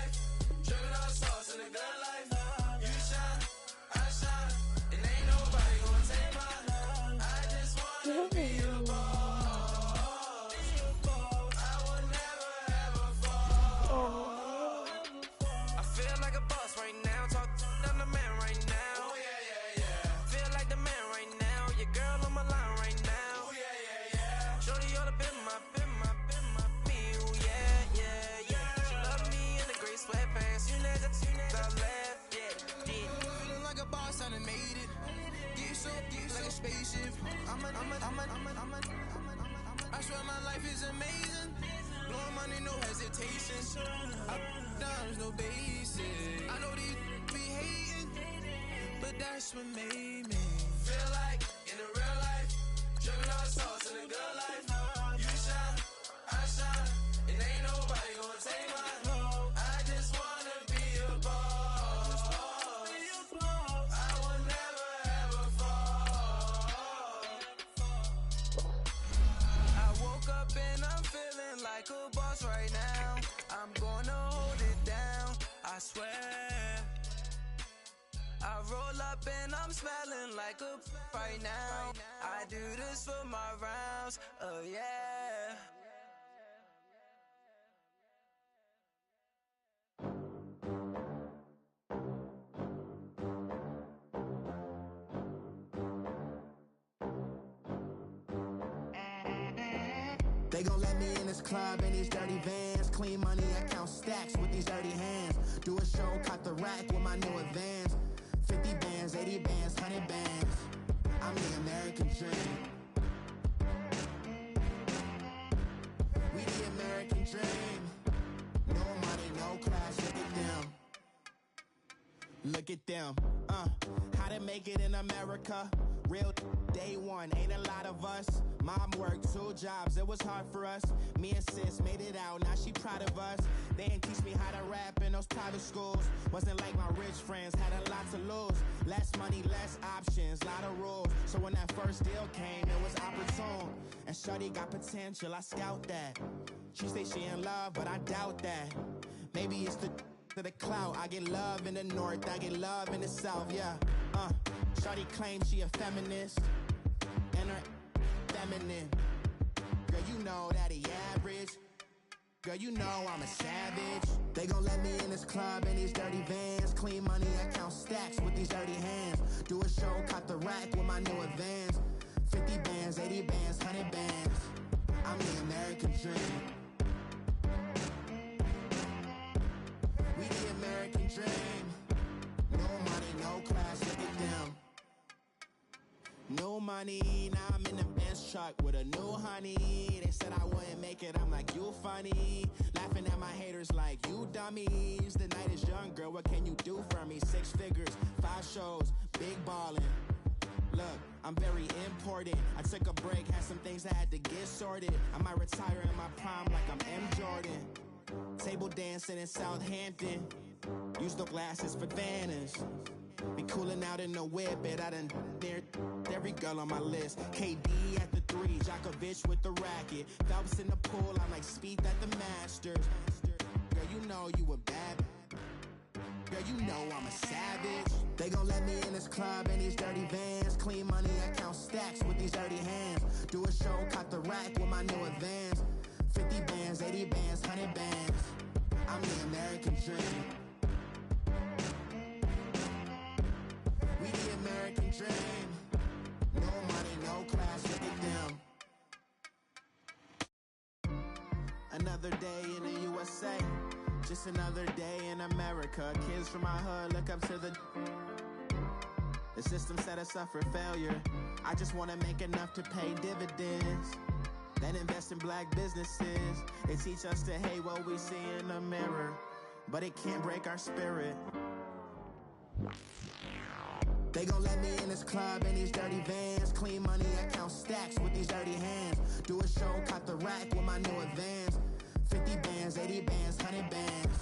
me, ooh, yeah, yeah, yeah. She love me in the gray sweatpants. You never left, yeah. Feeling like a boss, I done made it. Get so like a spaceship. I swear my life is amazing. Blowing money, no hesitation. Up, downs, no basic. I know these be hating, but that's what made me feel like in the real life. Dripping all sauce in the good life. You shine, I shine. It ain't nobody gonna take mine. I just wanna be a boss. I will never ever fall. I woke up and I'm feeling like a boss right now. I'm gonna hold it down, I swear. I roll up and I'm smelling like a right now. I do this for my rounds, oh yeah. They gon' let me in this club in these dirty vans. Clean money, I count stacks with these dirty hands. Do a show, cut the rack with my new advance. 50 bands, 80 bands, 100 bands. I'm the American dream. We the American dream. No money, no class, look at them. Look at them, how to make it in America. Real day one, ain't a lot of us. Mom worked 2 jobs, it was hard for us. Me and sis made it out, now she proud of us. They didn't teach me how to rap in those private schools. Wasn't like my rich friends, had a lot to lose. Less money, less options, lot of rules. So when that first deal came, it was opportune. And shorty got potential, I scout that. She say she in love, but I doubt that. Maybe it's the clout. I get love in the north, I get love in the south, yeah. Shawty claims she a feminist, and her feminine. Girl, you know that he average. Girl, you know I'm a savage. They gon' let me in this club in these dirty vans. Clean money, I count stacks with these dirty hands. Do a show, cut the rack with my new advance. 50 bands, 80 bands, 100 bands. I'm the American dream. We the American dream. No money, no class, look at them. No money, now I'm in the Benz truck with a new honey. They said I wouldn't make it, I'm like, you funny. Laughing at my haters like, you dummies. The night is young, girl, what can you do for me? 6 figures, 5 shows, big ballin'. Look, I'm very important. I took a break, had some things I had to get sorted. I might retire in my prime like I'm M. Jordan. Table dancing in Southampton. Use the glasses for Vannas. Be coolin' out in the whip, but I done near every girl on my list. KD at the 3, Djokovic with the racket. Phelps in the pool, I'm like Speed at the Masters. Girl, you know you a bad. Girl, you know I'm a savage. They gon' let me in this club in these dirty vans. Clean money, I count stacks with these dirty hands. Do a show, cut the rack with my new advance. 50 bands, 80 bands, 100 bands. I'm the American dream. We the American dream. No money, no class, look at them. Another day in the USA. Just another day in America. Kids from my hood look up to the system set us up for failure. I just want to make enough to pay dividends. Then invest in black businesses. They teach us to hate what we see in the mirror, but it can't break our spirit. They gon' let me in this club in these dirty vans. Clean money, I count stacks with these dirty hands. Do a show, cut the rack with my new advance. 50 bands, 80 bands, 100 bands.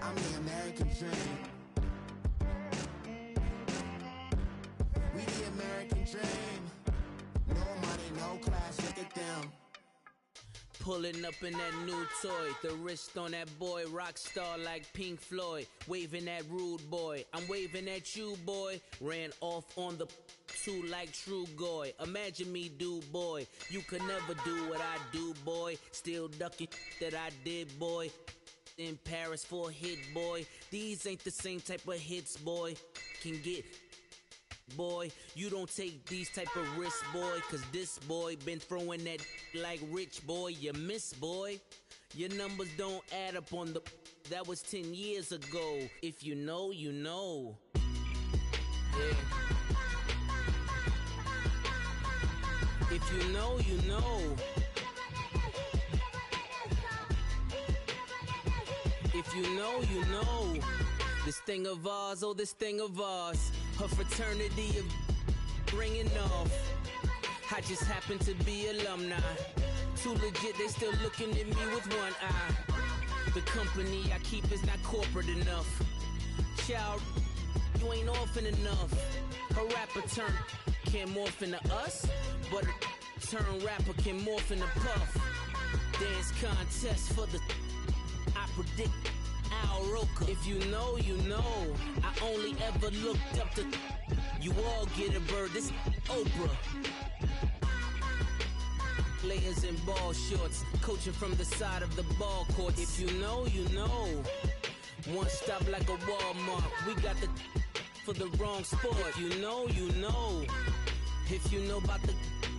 I'm the American dream. We the American dream. No money, no class, look at them. Pulling up in that new toy, the wrist on that boy, rock star like Pink Floyd, waving at rude boy, I'm waving at you boy, ran off on the two like True Goy, imagine me do boy, you could never do what I do boy, still ducking that I did boy, in Paris for a hit boy, these ain't the same type of hits boy, can get boy. You don't take these type of risks, boy, cause this boy been throwing that like rich, boy. You miss, boy. Your numbers don't add up on the... That was 10 years ago. If you know, you know. Yeah. If you know, you know. If you know, you know. This thing of ours, oh, this thing of ours. Her fraternity of ringing off. I just happen to be alumni. Too legit, they still looking at me with one eye. The company I keep is not corporate enough. Child, you ain't orphan enough. A rapper turn can't morph into us, but a turn rapper can morph into Puff. Dance contest for the... I predict Al Roker. If you know, you know. I only ever looked up to... You all get a bird, this Oprah. Players in ball shorts, coaching from the side of the ball court. If you know, you know. One stop like a Walmart. We got the for the wrong sport. If you know, you know. If you know about the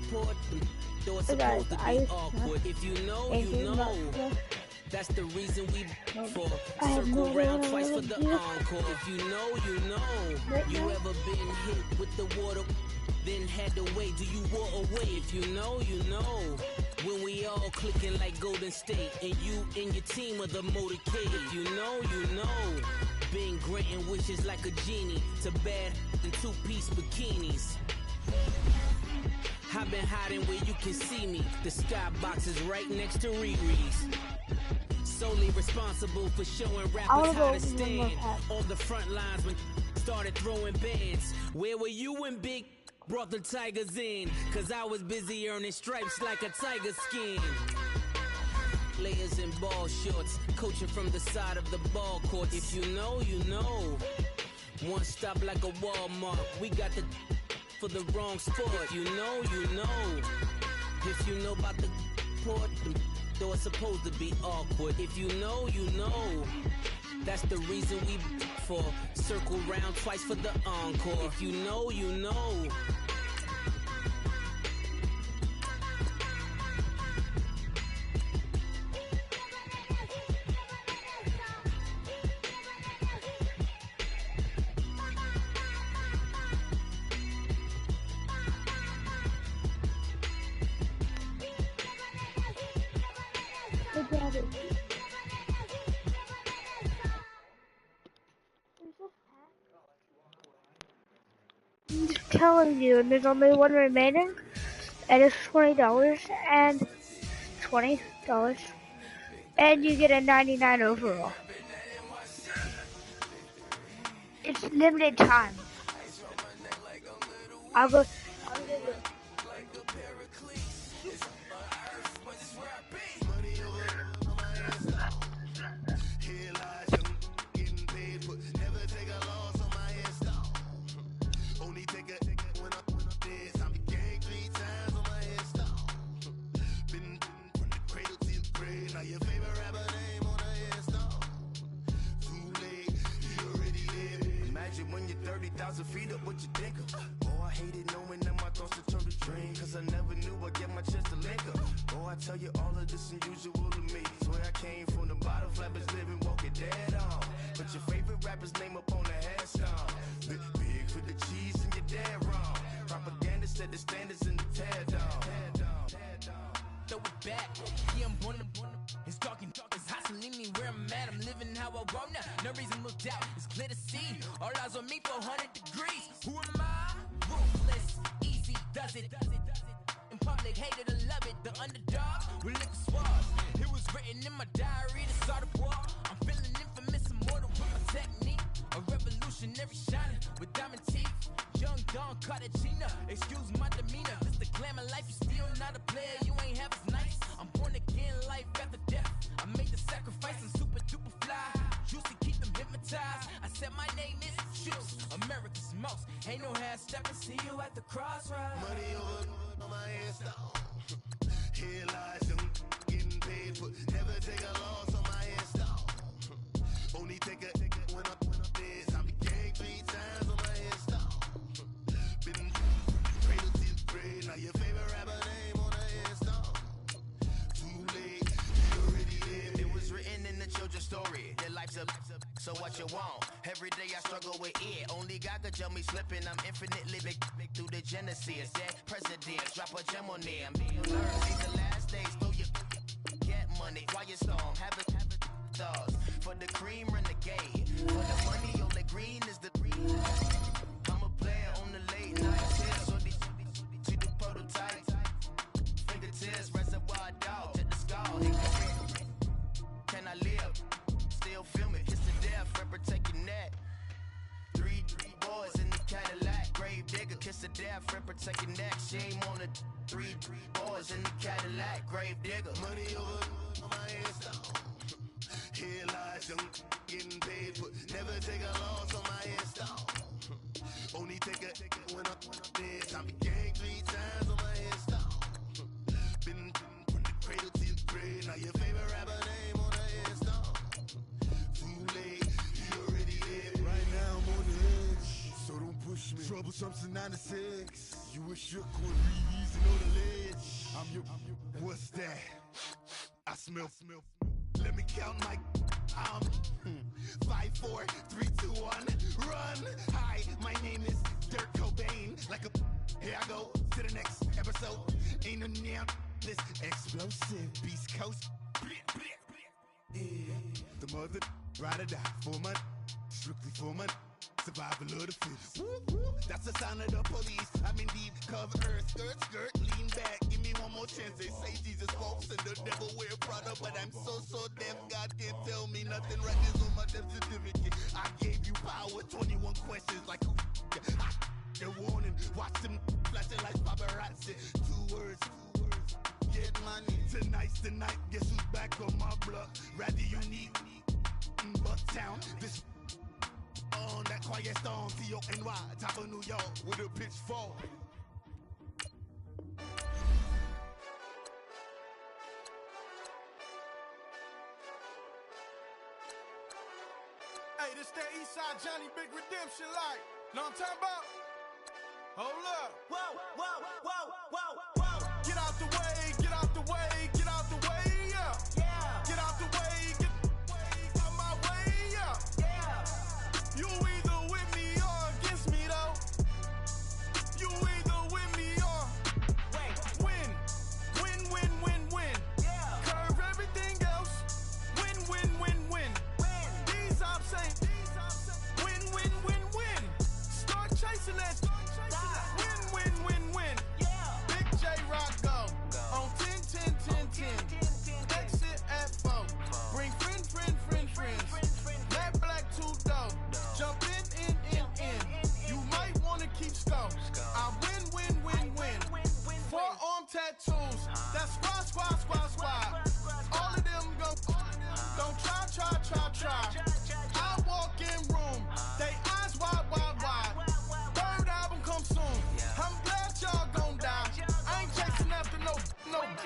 port, though it's supposed to be awkward. If you know, you know. That's the reason we for circle round twice for the encore. If you know, you know. You ever been hit with the water? Then had to wait, do you walk away? If you know, you know. When we all clicking like Golden State, and you and your team are the motorcade. If you know, you know. Been granting wishes like a genie to bad in two-piece bikinis. I've been hiding where you can see me. The skybox is right next to Riri's. Solely responsible for showing rappers how to stand on the front lines when started throwing bands. Where were you when Big brought the Tigers in? Cause I was busy earning stripes like a tiger skin. Players in ball shorts, coaching from the side of the ball court. If you know, you know. One stop like a Walmart. We got the for the wrong sport. You know, you know. If you know about the port, though it's supposed to be awkward. If you know, you know. That's the reason we for circle round twice for the encore. If you know, you know. I'm just telling you, there's only one remaining, and it's $20 and $20, and you get a 99 overall. It's limited time. I'll go. When you're 30,000 feet up, what you think of? Oh, I hated knowing that my thoughts would turn to dream. Cause I never knew I'd get my chance to link up. Oh, I tell you all of this unusual to me. Swear I came from the bottom, flappers living, walking dead on. But your favorite rapper's name up on the headstone. Big for the cheese and you're dead wrong. Propaganda set the standards in the tear down. Throw it back, yeah, I'm born to it's talking, it's hustling me where I'm at. I'm living how I want now. No reason to look out, it's clear to see. All eyes on me for 100 degrees. Who am I? Ruthless, easy, does it. In public, hated or love it. The underdog, with liquor swabs. It was written in my diary to start a war. I'm feeling infamous, immortal with my technique. A revolutionary shining with diamond teeth. Young Don Cartagena, excuse my demeanor. This the glamour life, you still not a player. You ain't half as nice. I'm born again, life after death. I made the sacrifice, I'm super duper fly. Juicy, keep them hypnotized. I said my name is Juice, America's most. Ain't no half stepping, see you at the crossroads. Money over on my headstone. Here lies them getting paid for. Never take a loss on my headstone. Only take a when I'm dead. I be gang 3 times on my headstone. So what you want? Every day I struggle with it. Only God could tell me slipping. I'm infinitely big through the Genesis. That presidents drop a gem on them. Learn these the last days. Throw your get money. Quiet storm. Have it stars. For the cream renegade. For the money, only green is the green. I'm a player on the late night. So these see the prototype. Fingertips, reservoir dog. Check the skull. Can I live? Still film it. Kiss the death. Protect your neck. Three boys in the Cadillac. Grave digger. Kiss the death. Protect your neck. Shame on the three boys in the Cadillac. Grave digger. Money over my headstone. Here lies young getting paid, but never take a loss on my headstone. Only take a when I'm dead. I be gang 3 times on my headstone. Been from the cradle to the grave. Now your favorite rapper name on the headstone. Too late, he already dead. Right now I'm on the edge, so don't push me. Troublesome to 96. You wish shook with reason on the ledge. I'm your. What's that? I smell. Let me count my 5, 4, 3, 2, 1, run. Hi, my name is Dirk Cobain. Like a here I go to the next episode. Ain't no damn this explosive Beast Coast. Yeah. The mother ride or die for my strictly for my survival of the fittest. That's the sign of the police. I'm in deep cover earth. Skirt, lean back. Give me one more chance. They say Jesus walks and the devil wear Prada, but I'm so deaf. God can't tell me nothing. Right is on my death certificate. I gave you power. 21 questions like who? The warning. Watch them flashing like paparazzi. 2 words. Get money. Tonight's the night. Guess who's back on my block? Rather unique. Bucktown. This. On that quiet storm, T-O-N-Y, top of New York, with a pitchfork. Hey, this that Eastside Johnny Big Redemption like. Know what I'm talking about? Hold up. Whoa. Get out the way, get out the way, get out the way, yeah. Get out the way, get out my way, yeah. You either with me or against me, though. You either with me or win. Curve everything else. Win. These I'm saying. Win. Start chasing that. Win. Big J Rock go on 10. Exit at 4. Bring friends. That black 2 dough. Jump in. You might wanna keep score. I win. Forearm tattoos. That's squad. All of them go. Don't try. I walk in room. They eyes wide. Third album come soon. I'm glad y'all gon' die. I ain't chasing after no.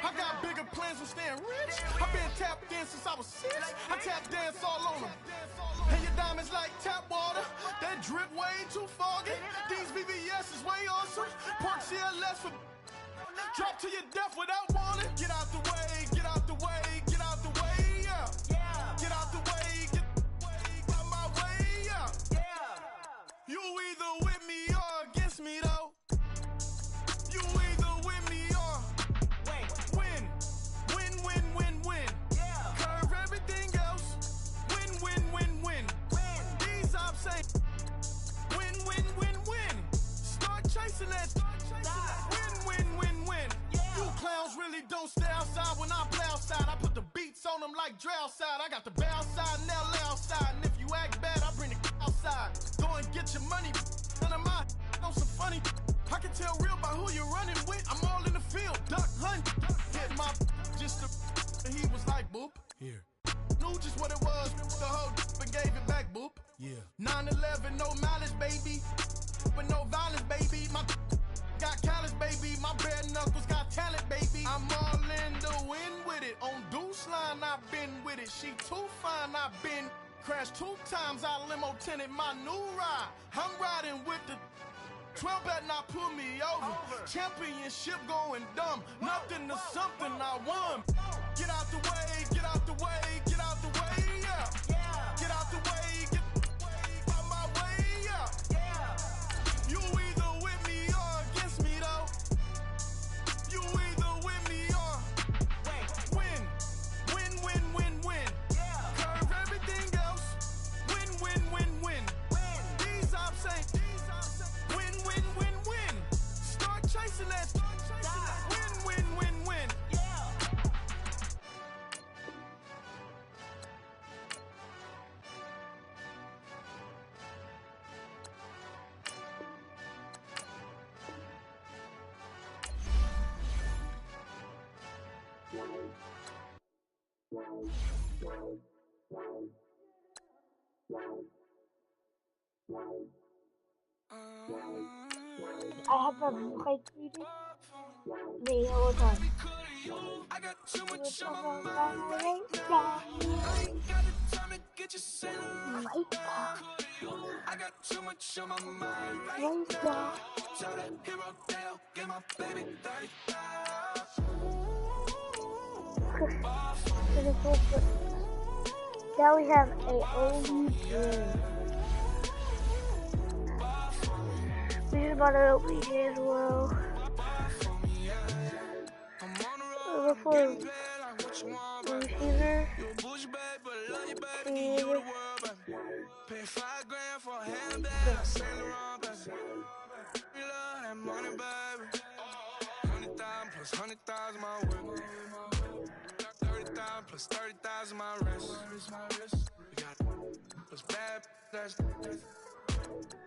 I got bigger plans than staying rich. I've been tapped in since I was 6. I tap dance all on them. And your diamonds like tap water. That drip way too foggy. These VVS is way awesome. Park CLS for drop to your death without warning. Get out the way, yeah. Get out the way, get out my way, yeah. You either with me or against me, though. You either with me or win. Curve everything else. Win. These I'm saying. Win. Start chasing that. Win. You clowns really don't stay outside when I play outside. I put the beats on them like Dre outside. I got the bow side and LA outside. And if you act bad, I bring the outside. Go and get your money. None of my know some funny. I can tell real by who you're running with. I'm all in the field. Duck hunt. Hit my just and he was like, boop. Here. Knew just what it was. The whole and gave it back, boop. Yeah. 9/11, no malice, baby. But no violence, baby. My got callous, baby. My bare knuckles got talent, baby. I'm all in the wind with it. On Deuce line, I've been with it. She too fine, I've been crashed 2 times. I limo tinted my new ride. I'm riding with the 12 better not pull me over. Championship going dumb. Nothing to something I won. Get out the way, yeah. Get out the I have a mic reading. The whole time. I got too much on my Right mind right now. I ain't got the time to get you sent around. I got too much on my mind right now. Tell that hero Dale, get my baby 30,000. Now we have a OBJ. We just bought an OBJ as well. Look for receiver. Pay $5 for a handbag, Saint Laurent, baby. We love that money, baby. 100,000 plus 100,000 my whip. 30,000 plus 30,000 my wrist. We got plus bad, that's.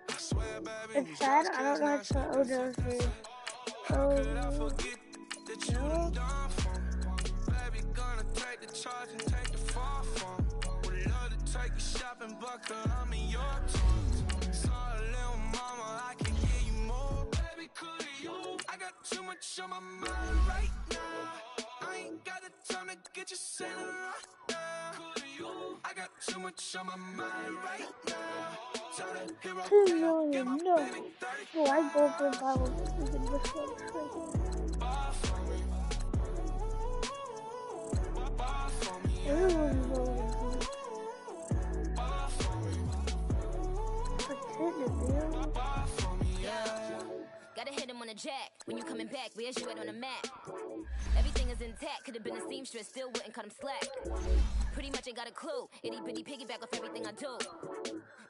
I swear, baby, it's sad. I don't know how to spell OWC. How could I forget that you done for me? Baby, gonna take the charge and take the fall from me. Would love to take you shopping, but I'm in your town. Sorry, little mama, I can give you more. Baby, could you? I got too much on my mind right now. I ain't got the time to get you sent right now. I got too much on my mind right now. Tell that hero, 2 million, no. So I go for power. Gotta hit him on the jack. When you coming back, where's you at on the map? Everything is intact. Could've been a seamstress, still wouldn't cut him slack. Pretty much ain't got a clue. Itty bitty piggyback off everything I do.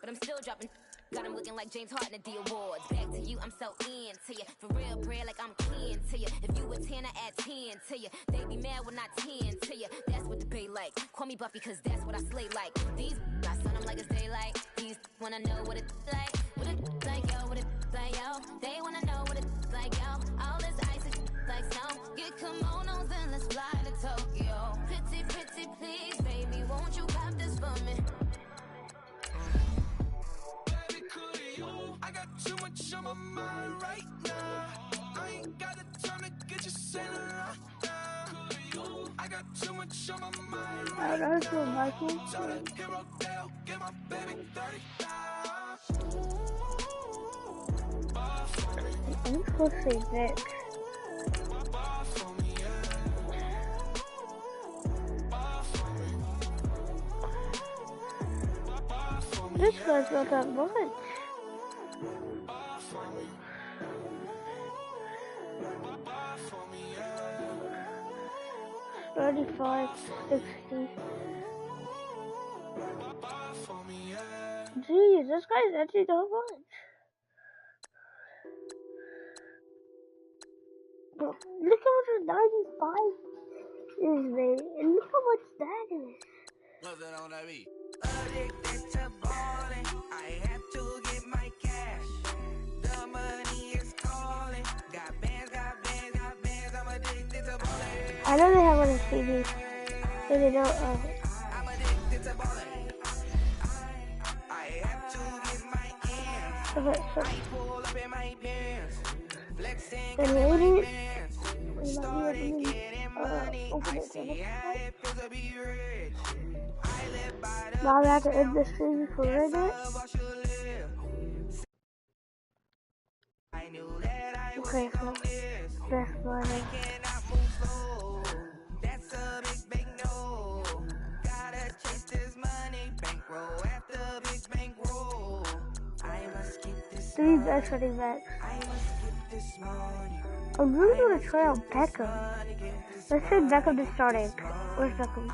But I'm still dropping. Got him looking like James Harden at the awards. Back to you, I'm so into you. For real, bread, like I'm kin to you. If you a 10, I add 10 to you. They be mad when I 10 to you. That's what the bay like. Call me Buffy, cause that's what I slay like. These, I sun them like it's daylight. These wanna know what it's like. What it like, yo, what it like, yo. They wanna know what it's like, yo. All this ice is like snow. Get kimonos and let's fly to Tokyo. Pretty, pretty, please, baby, won't you pop this for me? I got too much on my mind right now. I ain't got the time to get you sent right now. I got too much on my mind right now. Tell that hero Dale, get my baby 30,000. I'm supposed to say Vic. This guy's not that much. $35.60. Geez, this guy's actually not much. But look how much 95 is made, and look how much that is. What's that on that beat? Addicted to balling, I have to get my cash. The money is calling. Got bands, I'm addicted to balling. I know they have on a CD, so they don't. I'm addicted to balling. I have to get my ends. I pull up in my pants, flexing in my pants. Started getting money. I see how it feels to be rich. Now I have to end this thing for a minute. Okay, so that's fine. That's a big no. Gotta chase this money, bankroll after big bankroll. I must get this. 3 best running backs. I must get this money. I'm really gonna try out Beckham. Let's say Beckham is starting. Where's Beckham?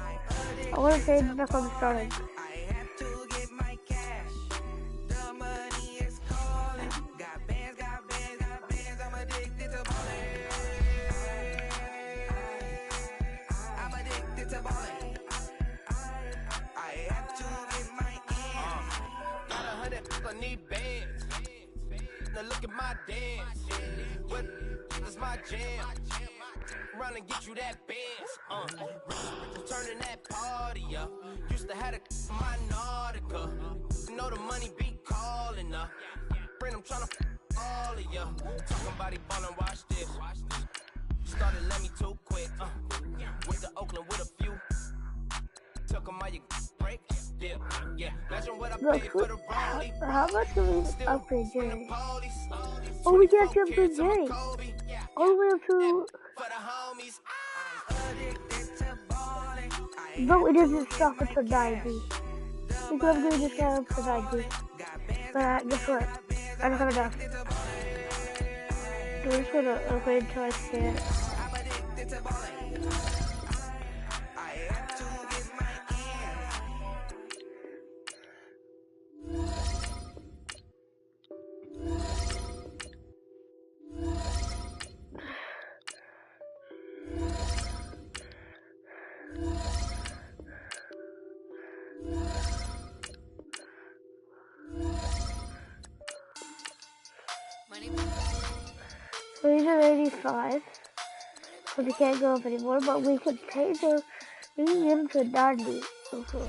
I wanna say Beckham is starting. I have to get my cash. The money is calling. Got bands, I'm addicted to balling. I'm addicted to balling. I have to get my ends. Got 100, I need bands. Now look at my dance. What is my jam? Run and get you that bands. Turn turning that party up. Used to have a my Nautica. You know the money be calling up. Friend, I'm tryna all of ya. Talking about he ballin', watch this. Started let me too quick. Went to Oakland with a few. Took 'em all you break. Yeah. Imagine what I paid for the rollie. How much do we upgrade Jerry? Oh, we can actually upgrade Jerry. All the way up to... But it doesn't stop until 90. We can upgrade this guy up to 90. But guess what? I don't have enough. So we're just gonna upgrade until I can't. So these are 85. So they can't go up anymore, but we can change them. We can get them to 90. Okay.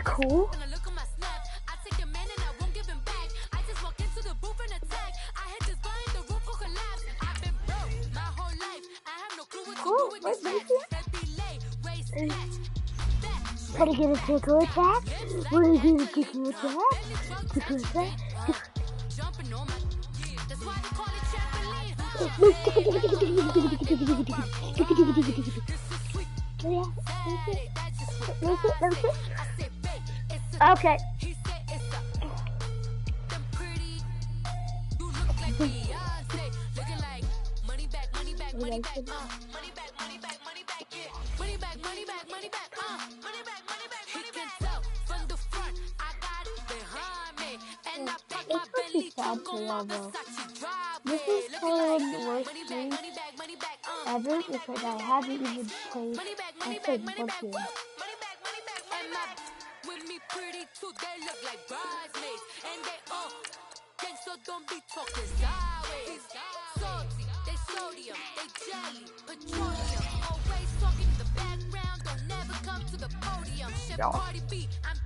Cool. Try to get a tickle attack. We're gonna get a tickle attack. Tickle attack. Okay. This is probably the worst game ever because I haven't even played. I played one game. Don't be talking sideways. Salty, they sodium, they jelly, petroleum. Always talking in the background, don't never come to the podium. Chef Cardi B, I'm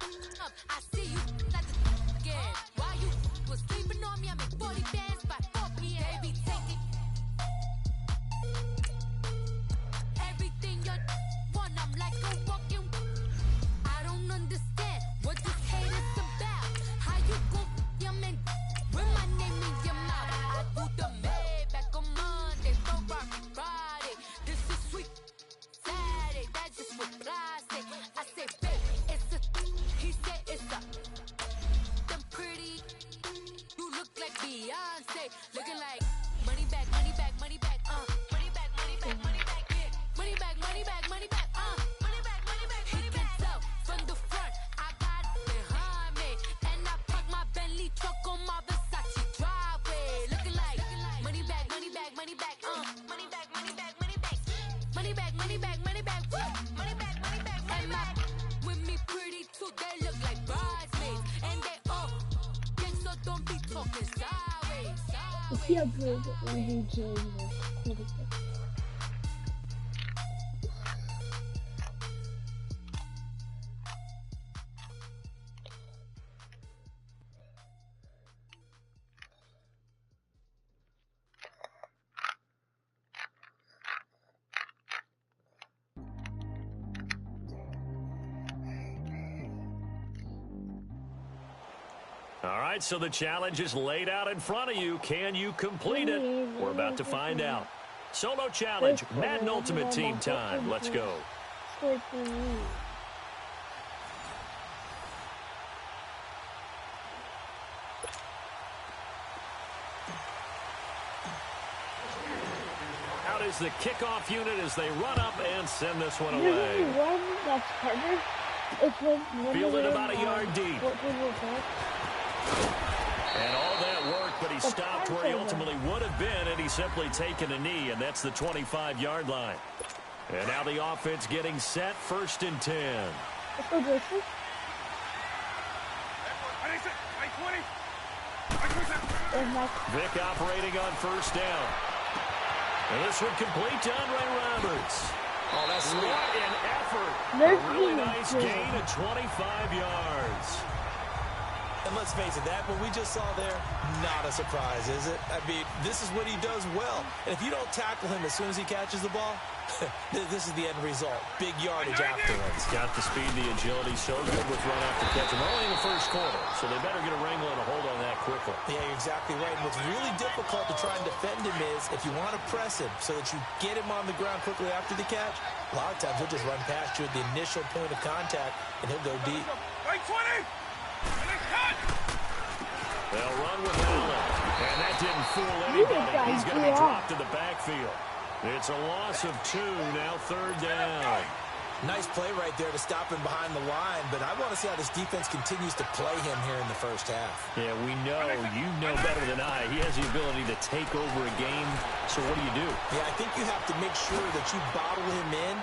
up. I see you like the again. While you was sleeping on me, I make 40 bands by 4 p.m. Baby, take it. Everything you want, I'm like a walking. I don't understand what this hate is about. How you gon' your man? With my name in your mouth, I do the Maybach on Monday, Friday. This is sweet Saturday, that's just what I say. I say, babe, it's a. He said it's a. Them pretty, you look like Beyonce, looking like money back, money back, money back, money back, money back, money back, yeah. Money back, money back, money back, money back, money back. He can tell from the front, I got it behind me, and I park my Bentley truck on my Versace driveway, looking like money back, money back, money back, money back, money back, money back, money back, money back, money back, money back, money back, money back. With me pretty too, they look like bridesmaids, and they all gang, so don't be talking sideways. Let's see how good we change this. All right, so the challenge is laid out in front of you. Can you complete it? We're about to find out. Solo challenge, Madden Ultimate Team time. Let's go. Out is the kickoff unit as they run up and send this one away. That's harder. Fielded about a yard deep. And all that work, but he stopped where he ultimately would have been, and he's simply taken a knee, and that's the 25-yard line. And now the offense getting set, 1st and 10. Let's go, Jason. Vic operating on 1st down. And this one complete to Andre Roberts. Oh, that's sweet. What an effort. A really nice gain of 25 yards. And let's face it, that what we just saw there, not a surprise, is it? I mean, this is what he does well. And if you don't tackle him as soon as he catches the ball, this is the end result. Big yardage afterwards. Got the speed, the agility, so good with run after catch. And only in the 1st quarter, so they better get a wrangle and a hold on that quickly. Yeah, you're exactly right. And what's really difficult to try and defend him is if you want to press him so that you get him on the ground quickly after the catch, a lot of times he'll just run past you at the initial point of contact, and he'll go deep. Right 20! They'll run with Allen. And that didn't fool anybody. He's going to be dropped in the backfield. It's a loss of 2, now 3rd down. Nice play right there to stop him behind the line, but I want to see how this defense continues to play him here in the 1st half. Yeah, we know, you know better than I. He has the ability to take over a game, so what do? Yeah, I think you have to make sure that you bottle him in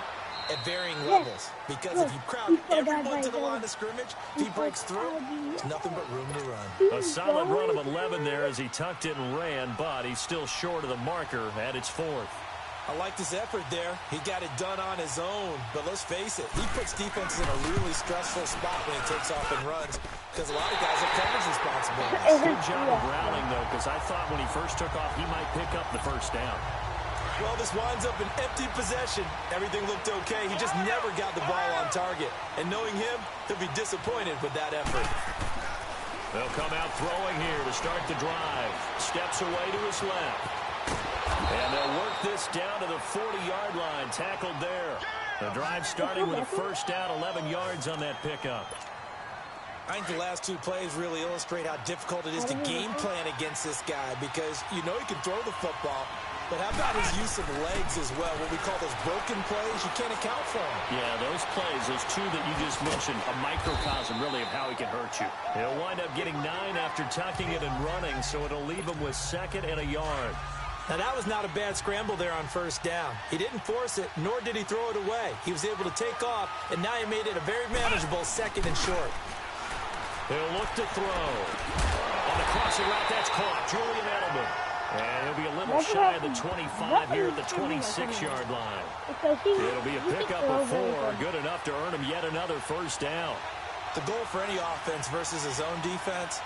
at varying levels, because if you crowd everyone to the line of scrimmage, if he breaks through, it's nothing but room to run. A solid run of 11 there as he tucked it and ran, but he's still short of the marker at its 4th. I like this effort there. He got it done on his own, but let's face it, he puts defenses in a really stressful spot when he takes off and runs, because a lot of guys have coverage responsibilities. Good job of rallying, though, because I thought when he first took off, he might pick up the 1st down. Well, this winds up an empty possession. Everything looked okay. He just never got the ball on target. And knowing him, he'll be disappointed with that effort. They'll come out throwing here to start the drive. Steps away to his left. And they'll work this down to the 40-yard line. Tackled there. The drive starting with a 1st down, 11 yards on that pickup. I think the last 2 plays really illustrate how difficult it is to game plan against this guy, because you know he can throw the football, but how about his use of legs as well? What we call those broken plays, you can't account for them. Yeah, those plays, those 2 that you just mentioned, a microcosm really of how he can hurt you. He'll wind up getting 9 after tucking it and running, so it'll leave him with 2nd and a yard. Now, that was not a bad scramble there on 1st down. He didn't force it, nor did he throw it away. He was able to take off, and now he made it a very manageable 2nd and short. He'll look to throw. On the crossing route, that's caught. Julian Edelman. And he'll be a little shy of the 25 here at the 26-yard line. It'll be a pickup of 4. Good enough to earn him yet another 1st down. The goal for any offense versus his own defense,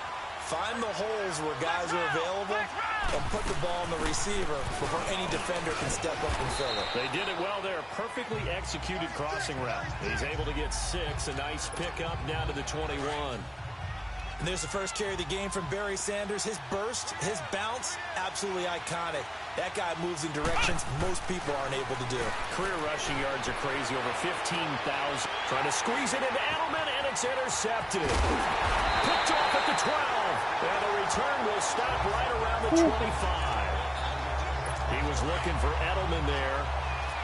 find the holes where guys are available and put the ball in the receiver before any defender can step up and fill it. They did it well there. Perfectly executed crossing route. He's able to get 6. A nice pickup down to the 21. And there's the first carry of the game from Barry Sanders. His burst, his bounce, absolutely iconic. That guy moves in directions most people aren't able to do. Career rushing yards are crazy, over 15,000. Trying to squeeze it into Edelman, and it's intercepted. Picked off at the 12. And the return will stop right around the 25. He was looking for Edelman there.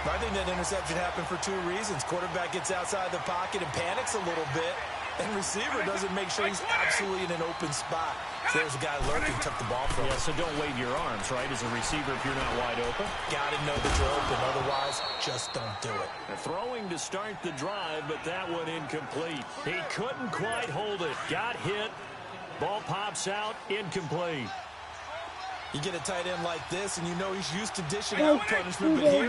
I think that interception happened for 2 reasons. Quarterback gets outside the pocket and panics a little bit, and receiver doesn't make sure he's absolutely in an open spot. So there's a guy lurking, took the ball from him. Yeah, so don't wave your arms, right, as a receiver if you're not wide open. Got to know that you're open, otherwise just don't do it. They're throwing to start the drive, but that one incomplete. He couldn't quite hold it. Got hit. Ball pops out, incomplete. You get a tight end like this, and you know he's used to dishing out punishment, but here,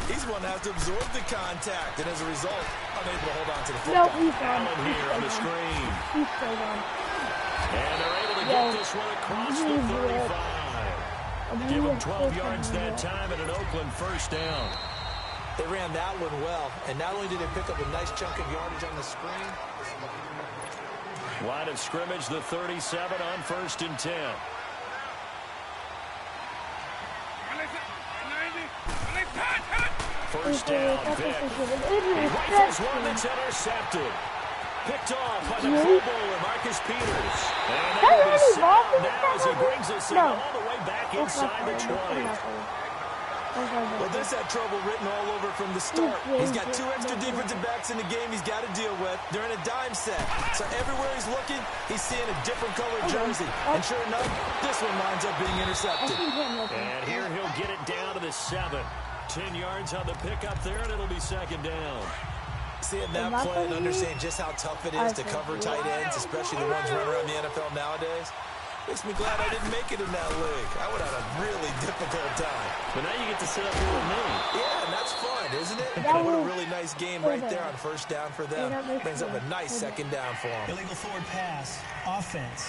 he's one that has to absorb the contact, and as a result, unable to hold on to the football. Allen here on the screen. And they're able to get this one across the 35. Give him 12 yards that time and an Oakland 1st down. They ran that one well, and not only did they pick up a nice chunk of yardage on the screen, Line of scrimmage, the 37 on 1st and 10. First down, Vic. He rifles one that's intercepted. Picked off by the Pro Bowler, Marcus Peters. And that will be set up now as he brings us in all the way back inside the 20. Well, this had trouble written all over from the start. He's got 2 extra defensive backs in the game he's got to deal with. They're in a dime set. So everywhere he's looking, he's seeing a different colored jersey. And sure enough, this one winds up being intercepted. And here he'll get it down to the 7. 10 yards on the pickup there, and it'll be 2nd down. Seeing that play and understanding just how tough it is to cover tight ends, especially the ones running around the NFL nowadays, makes me glad I didn't make it in that league. I would have had a really difficult time. But now you get to sit up here with me. Yeah, and that's fun, isn't it? What a really nice game right there on first down for them. Brings up a nice 2nd down for them. Illegal forward pass. Offense.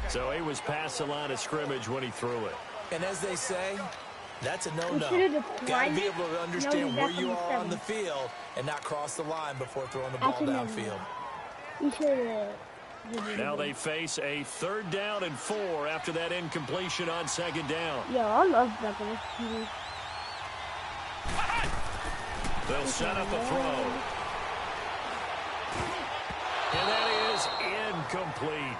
So he was past the line of scrimmage when he threw it. And as they say, that's a no-no. Got to be able to understand where you are on the field and not cross the line before throwing the ball downfield. Now they face a 3rd down and 4 after that incompletion on 2nd down. Yeah, I love that. They'll set up a throw. And that is incomplete.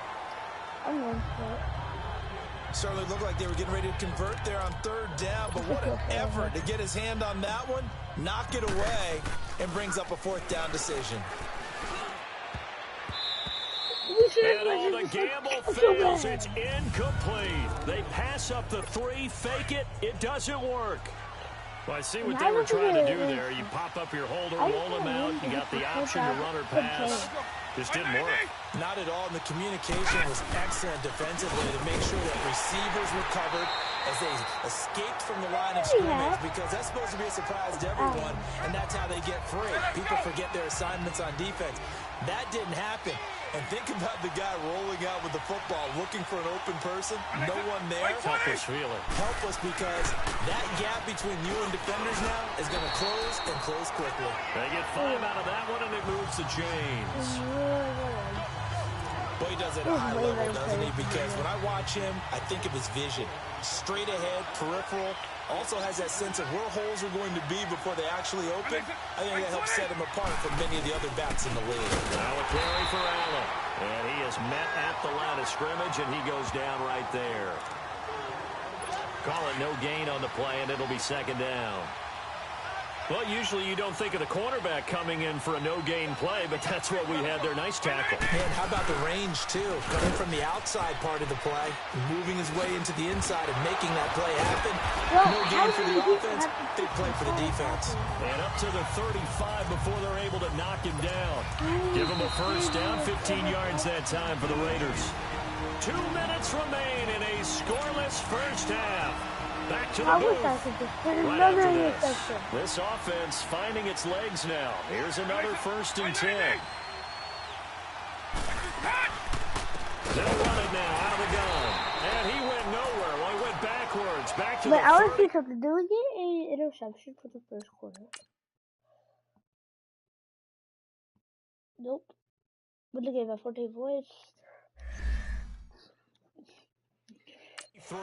Certainly looked like they were getting ready to convert there on 3rd down, but what an effort to get his hand on that one, knock it away, and brings up a 4th down decision. And all the gamble fails. It's incomplete. They pass up the 3, fake it. It doesn't work. Well, I see what they were trying to do there. You pop up your holder, roll them out. You got the option to run or pass. Just didn't work. Not at all, and the communication was excellent defensively to make sure that receivers were covered as they escaped from the line of scrimmage, because that's supposed to be a surprise to everyone, and that's how they get free. People forget their assignments on defense. That didn't happen. And think about the guy rolling out with the football, looking for an open person, no one there. Helpless feeling. Helpless, because that gap between you and defenders now is going to close and close quickly. They get 5 out of that one, and it moves to James. Boy, he does it at a high level, doesn't he? Because when I watch him, I think of his vision. Straight ahead, peripheral. Also has that sense of where holes are going to be before they actually open. I think that helps set him apart from many of the other backs in the league. Now a carry for Allen. And he is met at the line of scrimmage, and he goes down right there. Call it no gain on the play, and it'll be 2nd down. Well, usually you don't think of the cornerback coming in for a no-gain play, but that's what we had there. Nice tackle. Man, how about the range, too? Coming from the outside part of the play, moving his way into the inside and making that play happen. No gain for the offense, big play for the defense. And up to the 35 before they're able to knock him down. Give him a first down, 15 yards that time for the Raiders. 2 minutes remain in a scoreless first half. Back to the booth. Right after this offense finding its legs now. Here's another 1st and 10. They'll run it now out of the gun. And he went nowhere. Well, he went backwards. Back to the 30. But I want to see something. Do we get an interception for the first quarter? Nope. But look at my 14 points. 3.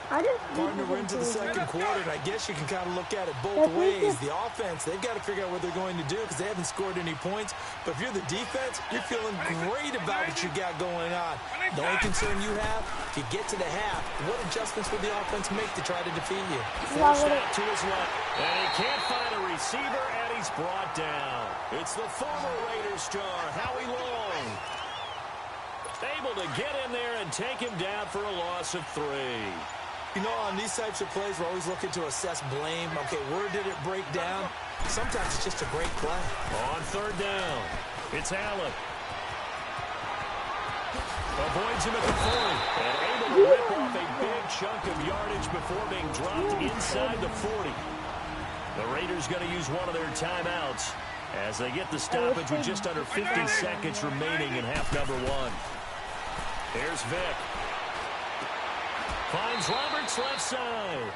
Partner, we're into the 2nd quarter, and I guess you can kind of look at it both ways. The offense, they've got to figure out what they're going to do because they haven't scored any points. But if you're the defense, you're feeling great about what you got going on. The only concern you have, if you get to the half, what adjustments will the offense make to try to defeat you? Forced out to his left. And he can't find a receiver, and he's brought down. It's the former Raiders star, Howie Long. Able to get in there and take him down for a loss of 3. You know, on these types of plays, we're always looking to assess blame. Okay, where did it break down? Sometimes it's just a great play. On 3rd down, it's Allen. Avoids him at the 40. And able to rip off a big chunk of yardage before being dropped inside the 40. The Raiders going to use one of their timeouts as they get the stoppage with just under 50 seconds remaining in half number 1. Here's Vic. Finds Roberts left side.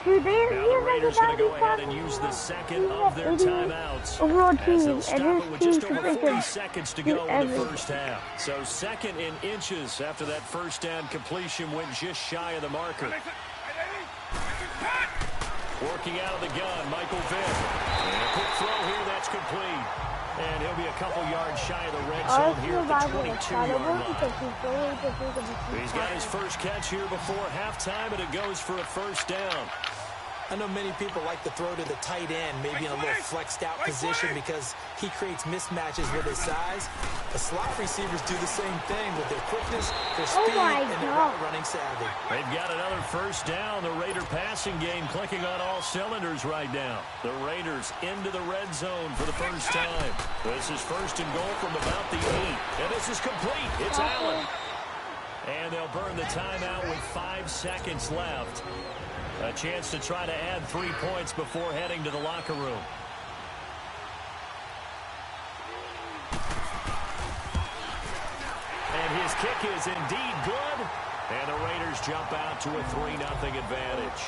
Dude, Now the Raiders going to go ahead and use the second of their timeouts as they'll stop it with just over 40 seconds to go in the first half. So second in inches after that first down completion went just shy of the marker. Working out of the gun, Michael Vick. And a quick throw here, that's complete. And he'll be a couple yards shy of the red zone here at the 22-yard line. He's got his first catch here before halftime, and it goes for a first down. I know many people like to throw to the tight end, maybe in a little flexed out position because he creates mismatches with his size. The slot receivers do the same thing with their quickness, their speed, and their route running savvy. They've got another first down. The Raider passing game clicking on all cylinders right now. The Raiders into the red zone for the first time. This is first and goal from about the 8. And this is complete. It's Allen. And they'll burn the timeout with 5 seconds left. A chance to try to add 3 points before heading to the locker room. And his kick is indeed good. And the Raiders jump out to a 3-0 advantage.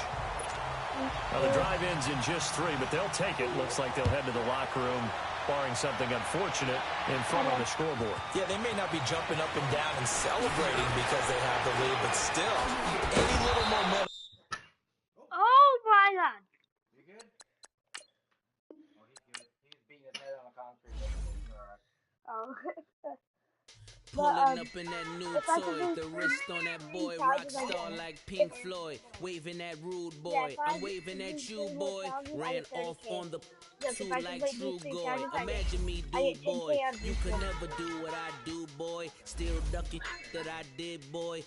Now the drive ends in just 3, but they'll take it. Looks like they'll head to the locker room, barring something unfortunate in front of the scoreboard. Yeah, they may not be jumping up and down and celebrating because they have the lead, but still, any little momentum. Oh my God! You good? Oh, he's good. He's beating his head on the concrete. Oh. Pulling up in that new toy, the wrist on that boy, rock star like Pink Floyd, waving at rude boy. I'm waving at you, boy. Ran off on the two like True Goy. Imagine me, dude, boy. You could never do what I do, boy. Still ducking that I did, boy.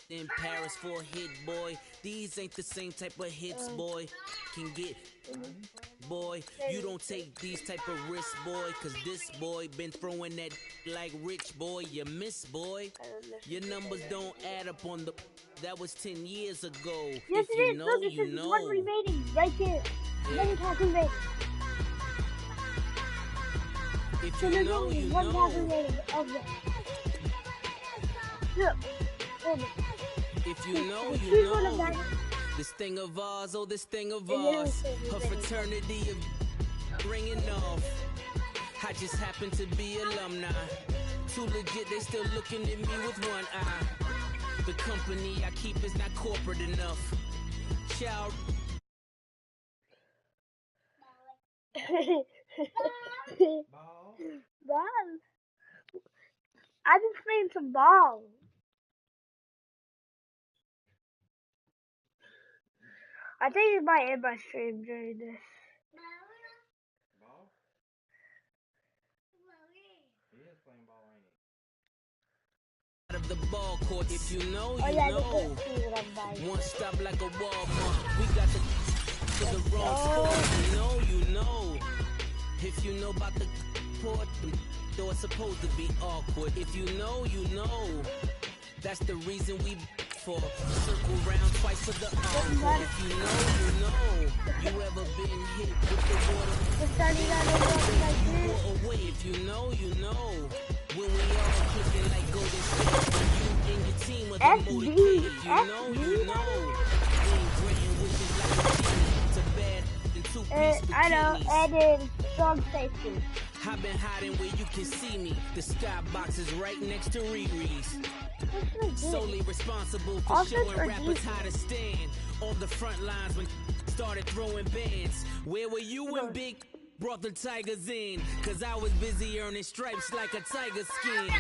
In Paris for a hit, boy. These ain't the same type of hits, boy. Can get, boy. You don't take these type of risks, boy. Cause this boy been throwing that like Rich, boy. You miss, boy. Your numbers don't add up on the. That was 10 years ago. Yes, if it you is. know, Look, it you says know. one remaining right there. One tackle remaining. If So you there's know, only you one tackle know. remaining of them. Look. Hold it. If you know, you Here's one of know. them. This thing of ours, oh, this thing of And then ours. it says A fraternity of ringing off. I just happen to be alumni. Too legit, they still looking at me with one eye. The company I keep is not corporate enough. Child. Ball. I've been playing some ball. I think it might end my stream during this. Ball? He is playing ball, ain't he? Out of the ball court, if you know, Oh you yeah, know. look at what I'm buying. One stop like a Walmart. We got the to the wrong sport. You know, you know. If you know about the port, though it's supposed to be awkward. If you know, you know. That's the reason we for circle round twice for the encore. If you know, you know. You ever been hit with the water? Away. If you know, you know. When we all clicking like golden state, you and your team are the motorcade. If you know, you know. We ain't grading wishes like a genie. To bad and 2-piece bikinis. I know, and then strong safety. I've been hiding where you can see me. The skybox is right next to Riri's. Solely responsible for showing rappers how to stand on the front lines when started throwing bands. Where were you when Big brought the Tigers in? Cause I was busy earning stripes like a tiger skin.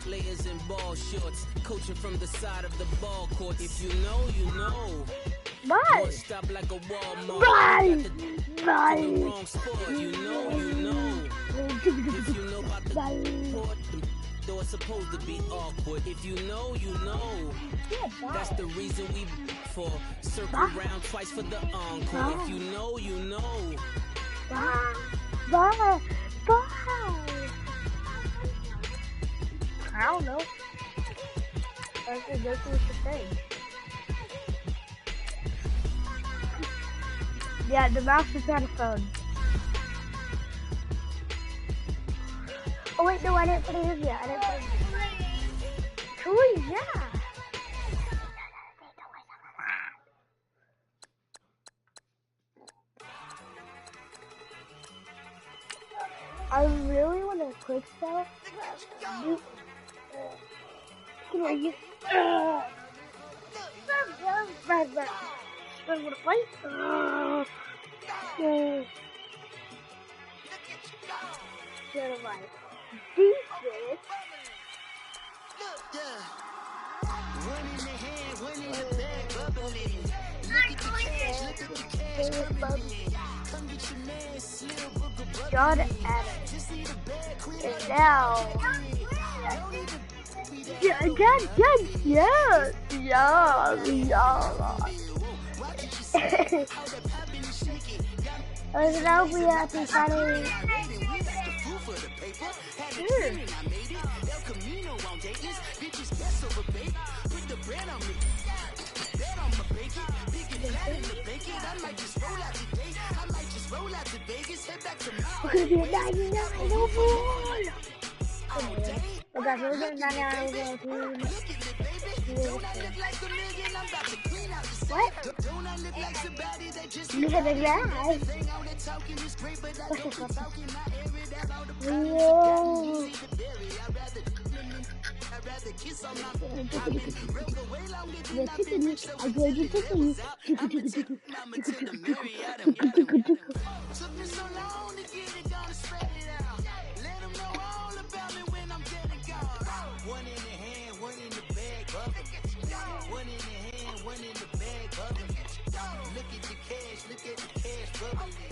Players in ball shorts, coaching from the side of the ball court. If you know, you know. One stop like a Walmart. Bye. Bye. The wrong sport. You know, you know. If you know about the court, though it's supposed to be awkward. If you know, you know. That's the reason we for circle round twice for the encore. If you know, you know. Bye. Bye. Bye. I don't know. That's what the thing. Yeah, the mouse is not a phone. Oh wait, no, I didn't put it in yet. I didn't put it in. Toy, yeah. I really want to quick sell. Come on, you. Want to fight? Get a right. Defense. One in the hand, one in the bag, bubbly. Look at the cash, look at the cash bubbly. Come get your man, Slim Booger John bubbly. Adams. Just see the bag, queen. And now. And now we have to finally. We're gonna be a 99 overall. Oh gosh, we're gonna 99 overall team. What? Look at the grass. Whoa. One in the hand, one in the bag, bubbly. One in the hand, one in the bag, bubbly. Look at the cash, look at the cash, bubbly.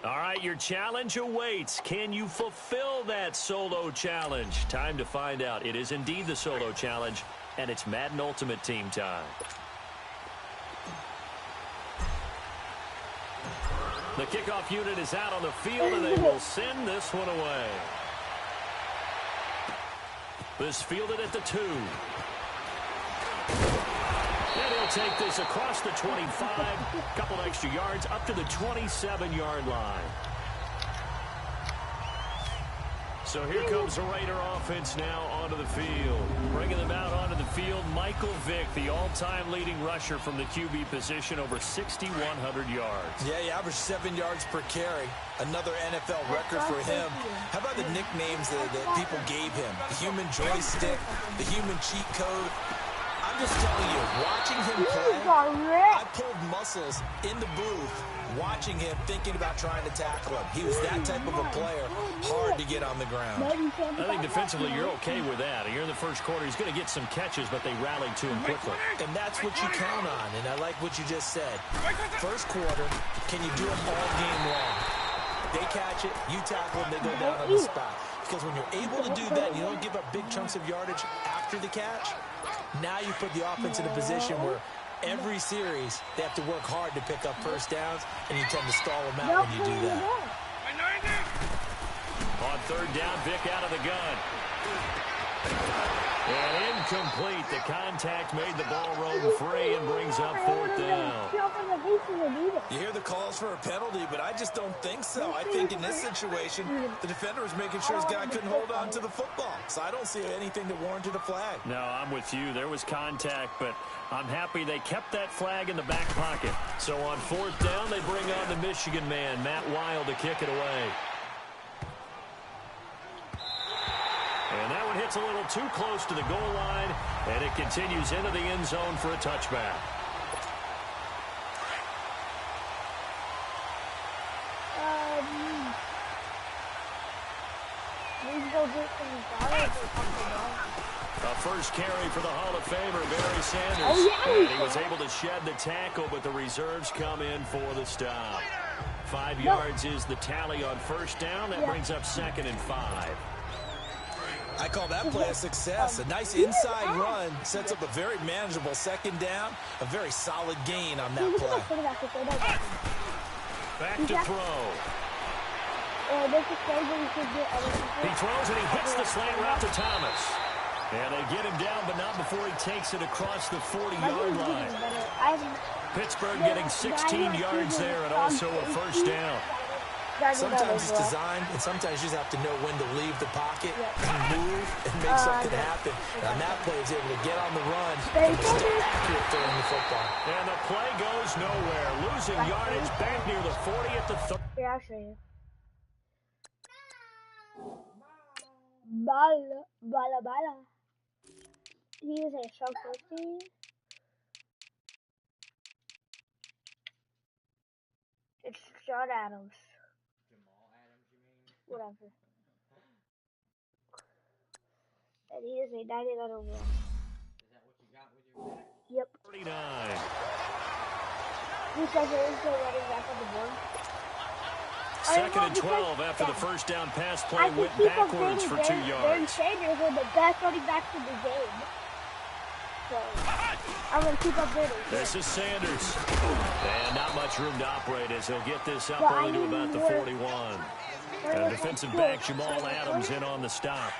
All right, your challenge awaits. Can you fulfill that solo challenge? Time to find out. It is indeed the solo challenge, and it's Madden Ultimate Team time. The kickoff unit is out on the field, and they will send this one away. This fielded at the 2. And he'll take this across the 25, couple extra yards, up to the 27-yard line. So here comes the Raider offense now onto the field. Bringing them out onto the field, Michael Vick, the all-time leading rusher from the QB position, over 6,100 yards. Yeah, he averaged 7 yards per carry. Another NFL record for him. How about the nicknames that people gave him? The human joystick, the human cheat code. I'm just telling you, watching him play, I pulled muscles in the booth watching him, thinking about trying to tackle him. He was that type of a player, hard to get on the ground. I think defensively you're okay with that. You're in the first quarter. He's going to get some catches, but they rallied to him quickly. And that's what you count on, and I like what you just said. First quarter, can you do it all game long? They catch it, you tackle them, they go down on the spot. Because when you're able to do that, you don't give up big chunks of yardage after the catch. Now you put the offense in a position where every series they have to work hard to pick up first downs, and you tend to stall them out when you do that. On third down, Vick out of the gun. And incomplete. The contact made the ball roam free and brings up fourth down. You hear the calls for a penalty, but I just don't think so. I think in this situation, the defender was making sure his guy couldn't hold on to the football. So I don't see anything that warranted a flag. No, I'm with you. There was contact, but I'm happy they kept that flag in the back pocket. So on fourth down, they bring on the Michigan man, Matt Wild, to kick it away. And that one hits a little too close to the goal line, and it continues into the end zone for a touchback. A first carry for the Hall of Famer, Barry Sanders. And he was able to shed the tackle, but the reserves come in for the stop. 5 yards is the tally on first down. That brings up 2nd and 5. I call that play a success. A nice inside run sets up a very manageable second down. A very solid gain on that play. Back to throw. He throws and he hits the slant route to Thomas. And they get him down, but not before he takes it across the 40-yard line. Pittsburgh getting 16 yards there and also a first down. Sometimes it's designed, and sometimes you just have to know when to leave the pocket and move and make something happen. And on that play, he was able to get on the run and stay accurate throwing the football. And the play goes nowhere. Losing yardage back near the 40 at the 30. Here, I'll show you. Bala. He is a strong safety. It's John Adams. Jamal Adams, you mean? Whatever. And he is a 99 overall. Is that what you got with your back? Yep. 39. Who says there is no running back on the board? Second and 12 after the first down pass play went backwards for 2 yards. Barry Sanders was the best running back in the game. So, I'm going to keep updating. This is Sanders. And not much room to operate as he'll get this up only to about the 41. And defensive back Jamal Adams in on the stop.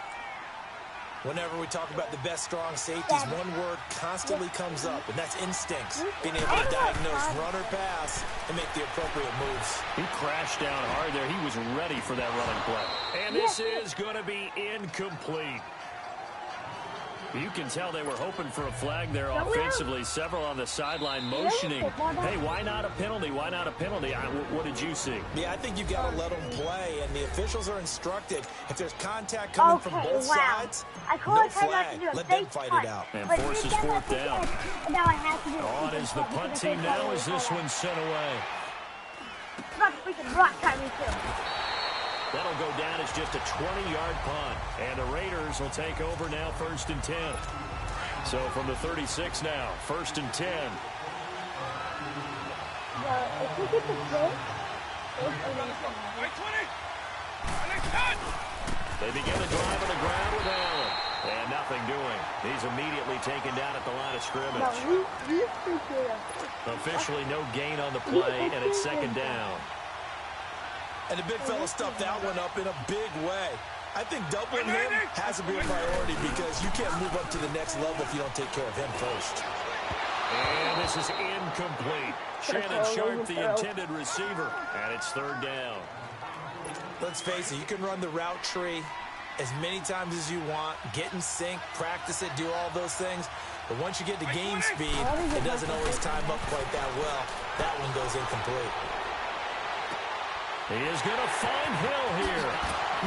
Whenever we talk about the best strong safeties, one word constantly comes up, and that's instincts. Being able to diagnose run or pass and make the appropriate moves. He crashed down hard there. He was ready for that running play. And this is going to be incomplete. You can tell they were hoping for a flag there offensively. Several on the sideline motioning. Hey, why not a penalty? Why not a penalty? What did you see? Yeah, I think you've got to let them play, and the officials are instructed. If there's contact coming from both sides, no flag. Let them fight it out. And forces fourth down. Now I have to do it. On is the punt team now as this one's sent away. Not freaking rock time, too. That'll go down as just a 20-yard punt. And the Raiders will take over now, 1st and 10. So from the 36 now, 1st and 10. If we get the play, they begin the drive on the ground with Allen. And nothing doing. He's immediately taken down at the line of scrimmage. Officially no gain on the play, and it's 2nd down. And the big fella stuffed that one up in a big way. I think doubling him has to be a priority because you can't move up to the next level if you don't take care of him first. And this is incomplete. Shannon Sharp, the intended receiver, and it's 3rd down. Let's face it, you can run the route tree as many times as you want, get in sync, practice it, do all those things. But once you get to game speed, it doesn't always time up quite that well. That one goes incomplete. He is going to find Hill here.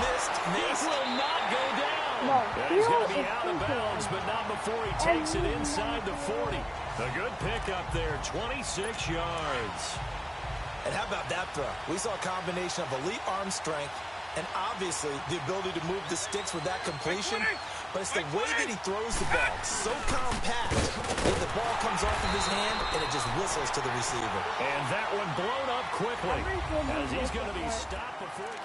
Missed. This will not go down. He's going to be out of bounds, but not before he takes it inside the 40. A good pickup there, 26 yards. And how about that throw? We saw a combination of elite arm strength and obviously the ability to move the sticks with that completion. But it's the way that he throws the ball. So compact that the ball comes off of his hand and it just whistles to the receiver. And that one blown up quickly as he's going to be stopped before he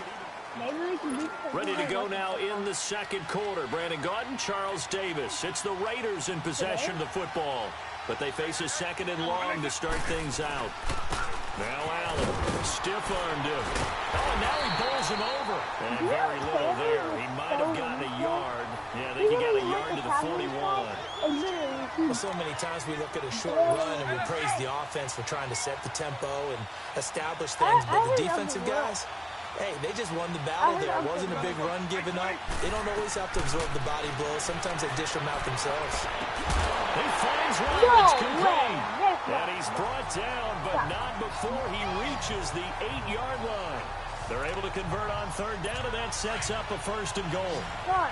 can even... Ready to go now in the 2nd quarter. Brandon Gaudin, Charles Davis. It's the Raiders in possession of the football. But they face a 2nd and long to start things out. Now Allen, stiff-armed him. Oh, and now he bowls him over. And very little there. He might have gotten a yard. Yeah, I think he got a yard to the 41. Well, so many times we look at a short run and we praise the offense for trying to set the tempo and establish things. But the defensive guys, hey, they just won the battle there. It wasn't a big run given up. They don't always have to absorb the body blows. Sometimes they dish them out themselves. He finds one. It's complete. And he's brought down, but not before he reaches the 8-yard line. They're able to convert on 3rd down, and that sets up a 1st and goal.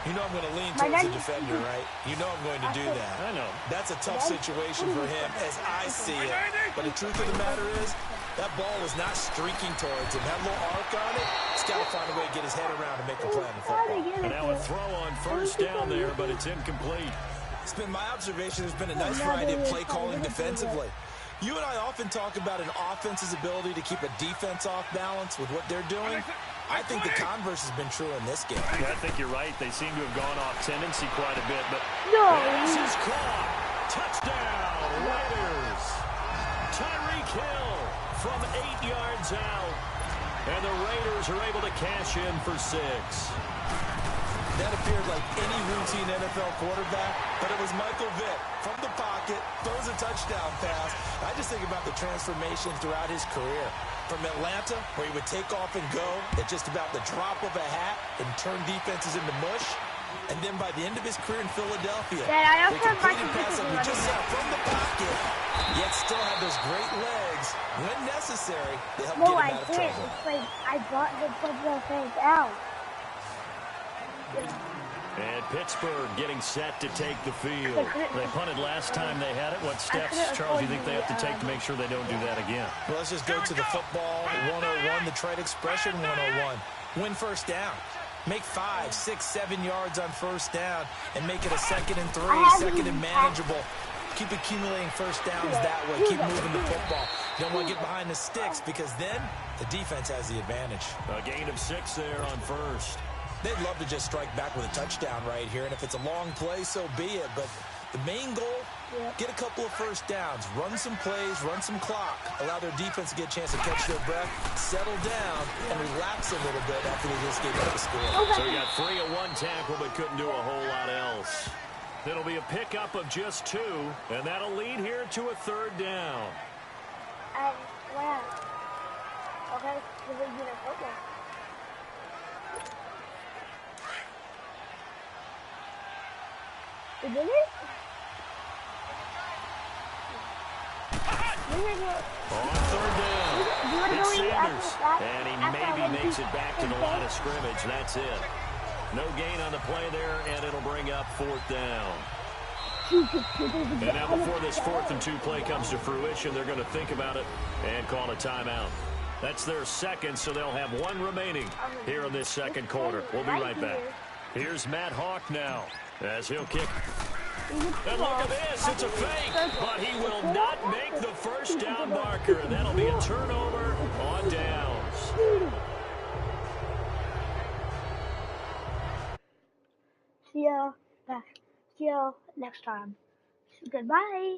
You know I'm going to lean towards the defender, right? You know I'm going to do that. I know. That's a tough situation for him as I see it. But the truth of the matter is, that ball was not streaking towards him. That little arc on it, he's got to find a way to get his head around and make a play on the football. And now a throw on 1st down there, but it's incomplete. It's been my observation there's been a nice variety of play calling defensively. You and I often talk about an offense's ability to keep a defense off balance with what they're doing. I think the converse has been true in this game. Yeah, I think you're right. They seem to have gone off tendency quite a bit, but this is caught. Touchdown, Raiders. Tyreek Hill from 8 yards out. And the Raiders are able to cash in for 6. That appeared like any routine NFL quarterback, but it was Michael Vick from the pocket, throws a touchdown pass. I just think about the transformation throughout his career. From Atlanta, where he would take off and go at just about the drop of a hat and turn defenses into mush. And then by the end of his career in Philadelphia, they completed pass like we just saw from the pocket, yet still had those great legs. When necessary, they help get him out of trouble. It's like I brought the football thing out. And Pittsburgh getting set to take the field. They punted last time they had it. What steps, Charles, do you think they have to take to make sure they don't do that again? Well, let's just go to the football 101, the trade expression 101. Win first down. Make 5, 6, 7 yards on first down and make it a 2nd and 3, 2nd and manageable. Keep accumulating first downs that way. Keep moving the football. You don't want to get behind the sticks because then the defense has the advantage. A gain of 6 there on first. They'd love to just strike back with a touchdown right here, and if it's a long play, so be it. But the main goal, get a couple of first downs, run some plays, run some clock, allow their defense to get a chance to catch their breath, settle down, and relax a little bit after they just gave up a score. So he got 3 at 1 tackle, but couldn't do a whole lot else. It'll be a pickup of just 2, and that'll lead here to a 3rd down. Okay, we're going to football. We did it? On 3rd down, it's Sanders, and he maybe makes it back to the line of scrimmage. That's it. No gain on the play there, and it'll bring up 4th down. And now before this 4th and 2 play comes to fruition, they're going to think about it and call a timeout. That's their 2nd, so they'll have 1 remaining here in this 2nd quarter. We'll be right back. Here's Matt Hawk now as he'll kick. And look at this, it's a fake, but he will not make the first down marker. That'll be a turnover on downs. See ya next time. Goodbye.